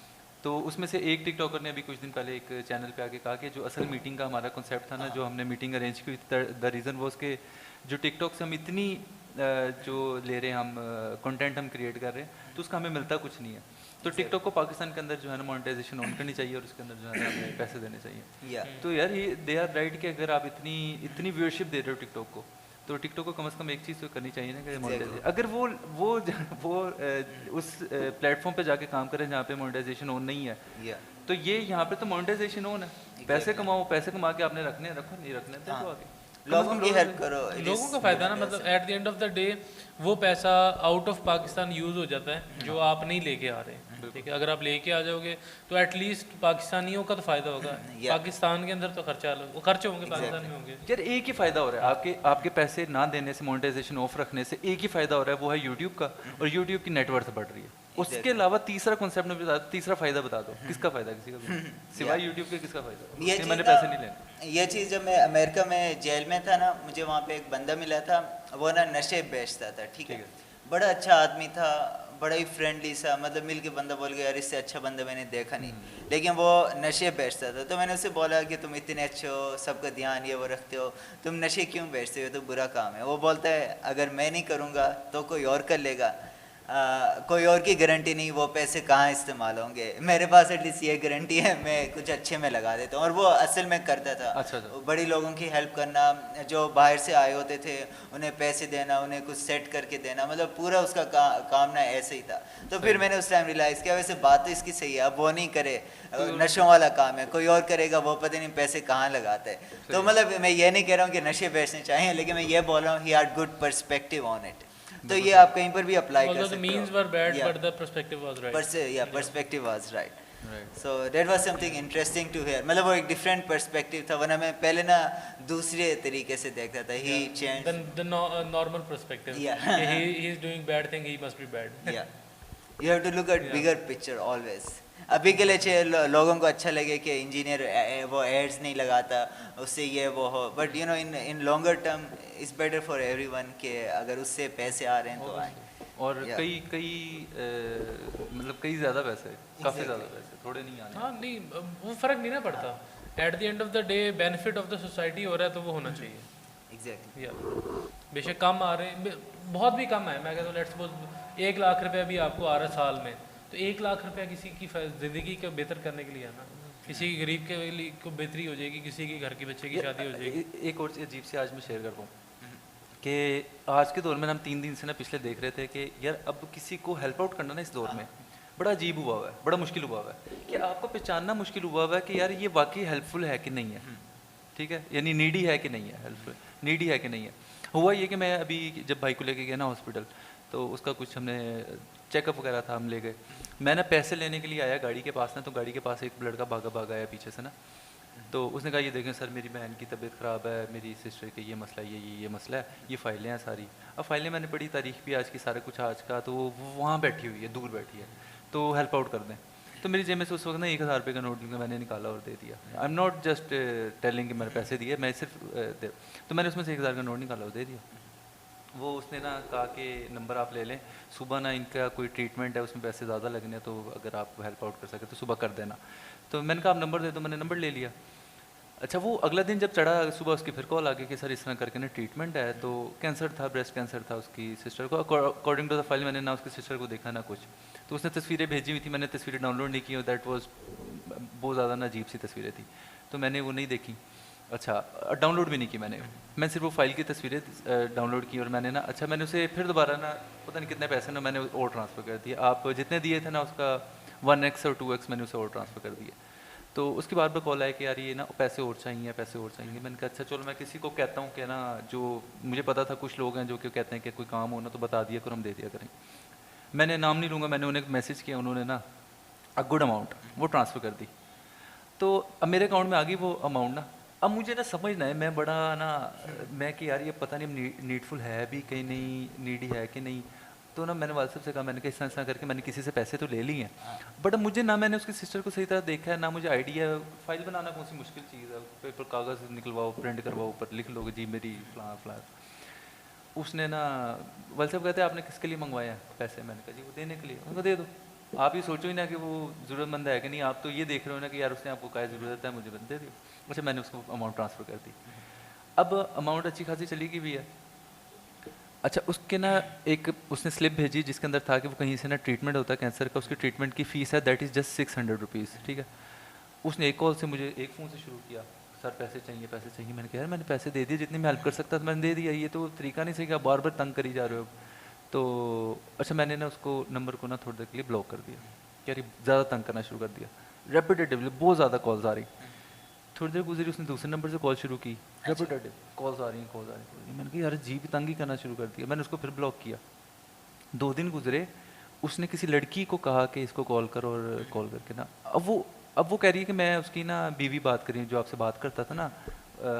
तो उसमें से एक टिकटॉकर ने अभी कुछ दिन पहले एक चैनल पे आके कहा कि जो असल मीटिंग का हमारा कॉन्सेप्ट था ना, जो हमने मीटिंग अरेंज की, द रीज़न वो उसके जो टिकटॉक से हम इतनी जो ले रहे हैं, हम कंटेंट हम क्रिएट कर रहे हैं, तो उसका हमें मिलता कुछ नहीं है। तो टिकटॉक को पाकिस्तान के अंदर जो है ना मोनेटाइजेशन ऑन करनी चाहिए, और उसके अंदर जो है ना हमें पैसे देने चाहिए। तो यार ये दे आर राइट कि अगर आप इतनी व्यूअरशिप दे रहे हो टिकटॉक को, तो टिकटॉक को कम से कम एक चीज़ तो करनी चाहिए ना कि मोनेटाइजेशन, अगर वो उस प्लेटफॉर्म पे जाके काम करें जहाँ पे मोनेटाइजेशन ऑन नहीं है, तो ये यहाँ पे तो मोनेटाइजेशन ऑन है, पैसे कमाओ, पैसे कमा के आपने रखने रखो, नहीं रखने तो आगे। लोगों की हेल्प करो, लोगों का फ़ायदा ना, मतलब at the end of the day वो पैसा आउट ऑफ पाकिस्तान यूज़ हो जाता है जो आप नहीं लेके आ रहे, ठीक है। अगर आप लेके आ जाओगे तो एटलीस्ट पाकिस्तानियों का तो फ़ायदा होगा, पाकिस्तान के अंदर तो खर्चा अलग, वो खर्चे होंगे पाकिस्तान में होंगे। यार एक ही फायदा हो रहा है आपके आपके पैसे ना देने से, मोनेटाइजेशन ऑफ रखने से एक ही फायदा हो रहा है, वो है यूट्यूब का, और यूट्यूब की नेटवर्थ बढ़ रही है। उसके अलावा तीसरा कॉन्सेप्ट में बता, तीसरा फायदा बता दो, किसका फायदा किसी का भी सिवाय यूट्यूब के किसका फायदा? ये मैंने चीज़ पैसे नहीं लेने। ये चीज़ जब मैं अमेरिका में जेल में था ना, मुझे वहाँ पे एक बंदा मिला था, वो ना नशे बेचता था, ठीक है। बड़ा अच्छा आदमी था, बड़ा ही फ्रेंडली सा, मतलब मिल के बंदा बोल गया यार इससे अच्छा बंदा मैंने देखा नहीं, लेकिन वो नशे बेचता था। तो मैंने उससे बोला कि तुम इतने अच्छे हो, सबका ध्यान ये वो रखते हो, तुम नशे क्यों बेचते हो, तो बुरा काम है। वो बोलता है अगर मैं नहीं करूँगा तो कोई और कर लेगा, कोई और की गारंटी नहीं वो पैसे कहाँ इस्तेमाल होंगे, मेरे पास एटलीस्ट ये गारंटी है, मैं कुछ अच्छे में लगा देता हूँ। और वो असल में करता था। अच्छा। बड़ी लोगों की हेल्प करना, जो बाहर से आए होते थे उन्हें पैसे देना, उन्हें कुछ सेट करके देना, मतलब पूरा उसका काम ना ऐसे ही था। तो फिर मैंने उस टाइम रियलाइज़ किया वैसे बात तो इसकी सही है, अब वो नहीं करे, नशों वाला काम है, कोई और करेगा, वो पता नहीं पैसे कहाँ लगाता है। तो मतलब मैं ये नहीं कह रहा हूँ कि नशे बेचने चाहिए, लेकिन मैं ये बोल रहा हूँ he had good perspective on it. तो ये आप कहीं पर भी अप्लाई कर सकते हो। Means were bad but the perspective was right. Perspective was right. So that was something interesting to hear, मतलब वो एक डिफरेंट पर्सपेक्टिव था, वरना मैं पहले ना दूसरे तरीके से देखता था। He change the normal perspective, he is doing bad thing, he must be bad. या you have to look at bigger picture always. अभी के लिए लोगों को अच्छा लगे कि इंजीनियर वो एड्स नहीं लगाता, उससे ये वो हो, but you know in longer term it's better for everyone कि अगर उससे पैसे आ रहे हैं तो आए। और मतलब कई ज़्यादा पैसे, काफ़ी ज़्यादा पैसे, थोड़े नहीं आने। हाँ नहीं, वो फ़र्क नहीं ना पड़ता, at the end of the day benefit of the society हो रहा है तो वो होना चाहिए। एग्जैक्टली। या बेशक कम आ रहे हैं, बहुत भी कम है, मैं कहता हूँ लेट्स सपोज 1 लाख रुपया भी आपको आ रहा है साल में, तो 1 लाख रुपया किसी की ज़िंदगी को बेहतर करने के लिए है ना, किसी गरीब के लिए को बेहतरी हो जाएगी, किसी के घर की बच्चे की शादी हो जाएगी। एक और अजीब सी आज मैं शेयर करता हूँ कि आज के दौर में हम 3 दिन से ना पिछले देख रहे थे कि यार अब किसी को हेल्प आउट करना ना इस दौर में बड़ा अजीब हुआ हुआ है, बड़ा मुश्किल हुआ हुआ है कि आपको पहचानना मुश्किल हुआ हुआ है कि यार ये वाकई हेल्पफुल है कि नहीं है, ठीक है, यानी नीडी है कि नहीं है, हेल्पफुल नीडी है कि नहीं है। हुआ ये कि मैं अभी जब भाई को लेके गया ना हॉस्पिटल, तो उसका कुछ हमने चेकअप वगैरह था, हम ले गए। मैं ना पैसे लेने के लिए आया गाड़ी के पास ना, तो गाड़ी के पास एक लड़का भागा आया पीछे से ना, तो उसने कहा ये देखें सर मेरी बहन की तबीयत ख़राब है, मेरी सिस्टर के ये मसला है, ये मसला है, ये फ़ाइलें हैं सारी। अब फाइलें मैंने पढ़ी, तारीख भी आज की, सारा कुछ आज का, तो वो वहाँ बैठी हुई है, दूर बैठी है, तो हेल्प आउट कर दें। तो मेरी जेब में से उस वक्त ना 1000 रुपये का नोट मैंने निकाला और दे दिया। I am not just telling कि मैंने पैसे दिए, मैं सिर्फ तो मैंने उसमें से 1000 का नोट निकाला और दे दिया। वो उसने ना कहा कि नंबर आप ले लें, सुबह ना इनका कोई ट्रीटमेंट है, उसमें पैसे ज़्यादा लगने, तो अगर आप हेल्प आउट कर सके तो सुबह कर देना। तो मैंने कहा आप नंबर दे दो, मैंने नंबर ले लिया। अच्छा, वो अगला दिन जब चढ़ा सुबह उसकी फिर कॉल आ गई कि सर इस तरह करके ना ट्रीटमेंट है, तो कैंसर था, ब्रेस्ट कैंसर था उसकी सिस्टर को। अकॉर्डिंग टू द फाइल मैंने ना उसकी सिस्टर को देखा ना कुछ, तो उसने तस्वीरें भेजी हुई थी, मैंने तस्वीरें डाउनलोड नहीं की, और दैट वाज बहुत ज़्यादा ना अजीब सी तस्वीरें थी, तो मैंने वो नहीं देखी। अच्छा, डाउनलोड भी नहीं की मैं सिर्फ वो फाइल की तस्वीरें डाउनलोड की, और मैंने ना अच्छा मैंने उसे फिर दोबारा ना पता नहीं कितने पैसे ना मैंने और ट्रांसफ़र कर दिए। आप जितने दिए थे ना उसका 1x और 2x मैंने उसे और ट्रांसफ़र कर दिए। तो उसके बाद में कॉल आया कि यार ये ना पैसे और चाहिए, पैसे और चाहिए। मैंने कहा अच्छा चलो मैं किसी को कहता हूँ कि ना, जो मुझे पता था कुछ लोग हैं जो कि कहते हैं कि कोई काम हो ना तो बता दिया करो, हम दे दिया करेंगे। मैंने नाम नहीं लूँगा, मैंने उन्हें मैसेज किया, उन्होंने ना अ गुड अमाउंट वो ट्रांसफ़र कर दी। तो अब मेरे अकाउंट में आ गई वो अमाउंट ना। अब मुझे ना समझना है, मैं बड़ा ना मैं कि यार ये पता नहीं नीडफुल है भी कहीं नहीं, नीडी है कि नहीं। तो ना मैंने वाल साहब से कहा, मैंने कहा इस तरह करके मैंने किसी से पैसे तो ले लिए हैं, बट अब मुझे ना मैंने उसकी सिस्टर को सही तरह देखा है, ना मुझे आइडिया है। फाइल बनाना कौन सी मुश्किल चीज़ है, पेपर कागज़ निकलवाओ, प्रिंट करवाओ, ऊपर लिख लोगे जी मेरी फलां। उसने ना वाल साहब कहते हैं आपने किसके लिए मंगवाया पैसे? मैंने कहा जी वो देने के लिए। उनको दे दो, आप ये सोचो ही ना कि वो ज़रूरतमंद है कि नहीं, आप तो ये देख रहे हो ना कि यार उसने आपको क्या ज़रूरत है, मुझे दे दियो। अच्छा, मैंने उसको अमाउंट ट्रांसफ़र कर दी। अब अमाउंट अच्छी खासी चली गई भी है। अच्छा, उसके ना एक उसने स्लिप भेजी जिसके अंदर था कि वो कहीं से ना ट्रीटमेंट होता है कैंसर का, उसकी ट्रीटमेंट की फ़ीस है दैट इज़ जस्ट 600 रुपीज़, ठीक है। उसने एक कॉल से मुझे एक फ़ोन से शुरू किया, सर पैसे चाहिए पैसे चाहिए। मैंने कहा यार मैंने पैसे दे दिए, जितने में हेल्प कर सकता था मैंने दे दिया, ये तो तरीका नहीं सही कि आप बार बार तंग करी जा रहे हो। तो अच्छा, मैंने ना उसको नंबर को ना थोड़ी देर के लिए ब्लॉक कर दिया, क्या ज़्यादा तंग करना शुरू कर दिया, रेपिटेटिवली बहुत ज़्यादा कॉल्स आ रही। थोड़ी देर गुजरी, उसने दूसरे नंबर से कॉल शुरू की, रेपिटेटिव कॉल्स आ रही हैं। मैंने कहा यार जी भी तंग ही करना शुरू कर दिया, मैंने उसको फिर ब्लॉक किया। 2 दिन गुजरे, उसने किसी लड़की को कहा कि इसको कॉल करो, और कॉल करके ना अब वो कह रही है कि मैं उसकी ना बीवी बात कर रही हूँ, जो आपसे बात करता था ना,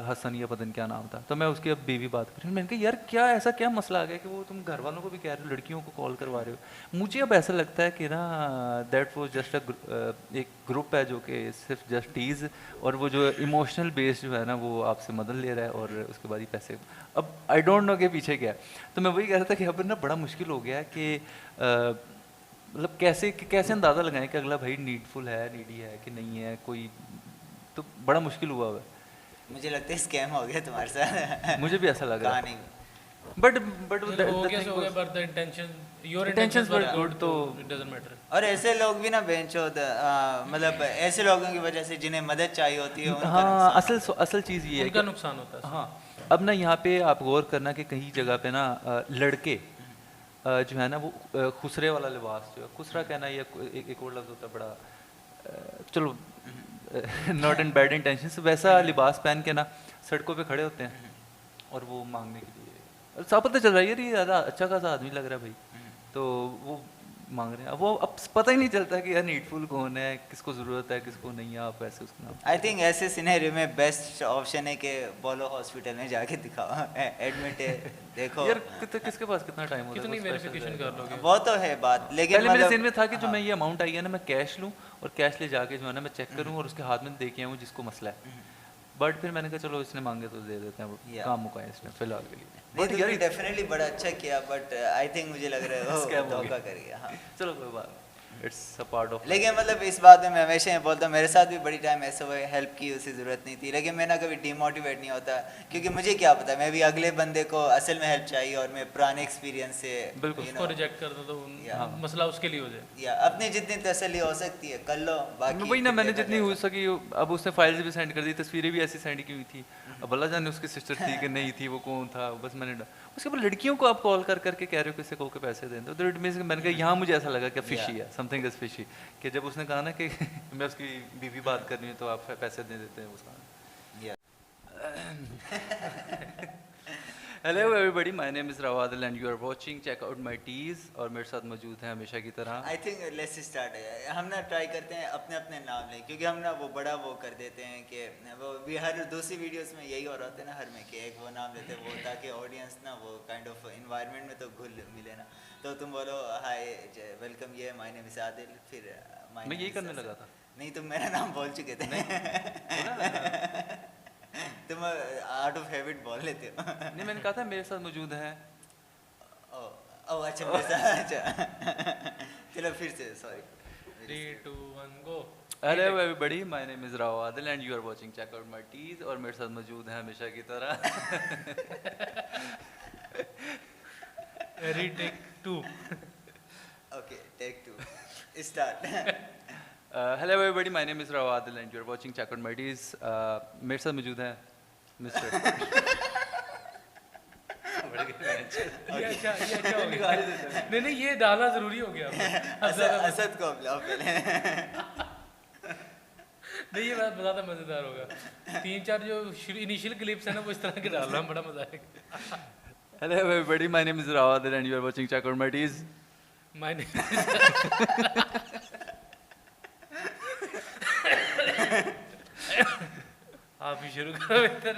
हसन या पता नहीं क्या नाम था, तो मैं उसकी अब बीवी बात कर रही हूँ। मैंने कहा यार क्या ऐसा क्या मसला आ गया कि वो तुम घर वालों को भी कह रहे हो, लड़कियों को कॉल करवा रहे हो। मुझे अब ऐसा लगता है कि ना दैट वो जस्ट एक ग्रुप है जो कि सिर्फ जस्ट टीज़, और वो जो इमोशनल बेस जो है ना वो आपसे मदद ले रहा है, और उसके बाद ही पैसे। अब आई डोंट नो के पीछे क्या है। तो मैं वही कह रहा था कि अब ना बड़ा मुश्किल हो गया है कि मतलब कैसे अंदाज़ा लगाएं कि अगला भाई नीडफुल है, नीडी है कि नहीं है कोई, तो बड़ा मुश्किल हुआ है। मुझे लगता है स्कैम हो गया तुम्हारे साथ। मुझे भी ऐसा लग रहा है। कहानी बट हो गया सो हो गया, but the intention, your Intentions intentions were were good, good, तो तो- it doesn't matter. और ऐसे लोग भी ना बेंच होता, मतलब ऐसे लोगों की वजह से जिन्हें मदद चाहिए होती है उनका हाँ, नुकसान असल चीज़ ये है उनका कि नुकसान होता है। हाँ, अब ना यहाँ पे आप गौर करना कि कहीं जगह पे ना लड़के जो है ना वो खुसरे वाला लिबास, जो है खुसरा कहना, ये एक और लफ्ज़ होता है बड़ा, चलो नॉट इन बैड इंटेंशन, वैसा लिबास पहन के ना सड़कों पे खड़े होते हैं और वो मांगने के लिए, साफ पता चल रहा है यार ये ज़्यादा अच्छा खासा आदमी लग रहा है भाई, तो वो मांग रहे हैं। अब वो अब पता ही नहीं चलता कि यार नीडफुल कौन है, किसको ज़रूरत है, किसको नहीं है, आप ऐसे उसका नाम। आई थिंक ऐसे सिनेरियो में बेस्ट ऑप्शन है कि बोलो हॉस्पिटल में जाके दिखाओ, एडमिट है, देखो। यार किसके पास कितना टाइम होता है, कितनी वो special वेरिफिकेशन रहेगा। कर लोगे? वो तो है बात, लेकिन पहले मेरे मतलब सीन में था कि जो हाँ, मैं ये अमाउंट आई है ना मैं कैश लूँ और कैश ले जाके जो है ना मैं चेक करूँ और उसके हाथ में दे के आऊँ जिसको मसला है। बट फिर मैंने कहा चलो इसने मांगे तो दे देते हैं, वो Yeah. काम मुकाए इसने फिलहाल के लिए। नहीं But तो यार डेफिनेटली बड़ा अच्छा किया, बट आई थिंक मुझे लग रहा है Scam वो हो धोखा कर गया। हाँ, चलो कोई बात, इट्स अ पार्ट ऑफ। लेकिन मतलब इस बात में मैं हमेशा ये बोलता हूँ, मेरे साथ भी बड़ी टाइम ऐसा हुआ है, हेल्प की उसे ज़रूरत नहीं थी, लेकिन मैं ना कभी डिमोटिवेट नहीं होता, क्योंकि मुझे क्या पता, मैं भी अगले बंदे को असल में हेल्प चाहिए और मैं पुराने एक्सपीरियंस से बिल्कुल, you उसको know, रिजेक्ट कर दो तो Yeah. मसला उसके लिए हो जाए। या अपनी जितनी तसल्ली हो सकती है कर लो, बाकी वही ना, फिर मैंने देखा जितनी हो जाएगा। सकी, अब उसने फाइल्स भी सेंड कर दी, तस्वीरें भी ऐसी सेंड की हुई थी, अब अल्लाह जाने उसकी सिस्टर थी कि नहीं थी, वो कौन था, बस मैंने उसके बाद लड़कियों को आप कॉल कर करके कह रहे हो किसी को के पैसे दें, तो इट मींस मैंने कहा यहाँ मुझे ऐसा लगा कि फिशी है, समथिंग इज फिशी, कि जब उसने कहा ना कि मैं उसकी बीवी बात करनी है तो आप पैसे दे देते हैं उसका। Yeah. Hello everybody, my name is Rawadil and you are watching check out my teas, और मेरे साथ मौजूद हैं हमेशा की तरह। आई थिंक लेट्स स्टार्ट है, हम ना ट्राई करते हैं अपने अपने नाम लें, क्योंकि हम ना वो बड़ा वो कर देते हैं कि वो भी हर दूसरी वीडियोस में यही हो रहा होता है ना, हर में कि एक वो नाम लेते हैं वो, ताकि ऑडियंस ना वो काइंड ऑफ इन्वायरमेंट में तो घुल मिले ना। तो तुम बोलो हाय वेलकम, ये माय नेम इज़ आदिल, फिर my मैं name यही is करने हसन। लगा था। नहीं, तुम मेरा नाम बोल चुके थे। बोला ना? तुम आउट ऑफ हैबिट बोल लेते हो। नहीं, मैंने कहा था मेरे साथ मौजूद हैं। ओ अच्छा, मेरे साथ अच्छा। चलो फिर से, sorry. 3 2 1 go. Hello everybody, my name is Rawadil and you are watching check out my teas, और मेरे साथ मौजूद हैं हमेशा की तरह। Retake 2। Okay, take 2 start. Hello everybody, my name is Rawadil and you are watching check out my tease. मेरे साथ मौजूद हैं मिस्टर ये अच्छा हो गया। नहीं ये डालना जरूरी हो गया। असद को बुलाओ पहले। नहीं ये बात ज़्यादा मज़ेदार होगा। 3-4 जो इनिशियल क्लिप्स है ना वो इस तरह के डालना बड़ा मजा आएगा। Hello everybody, my name is Rawadil and you are watching check out my teas. मैंने आप ही शुरू करो इधर।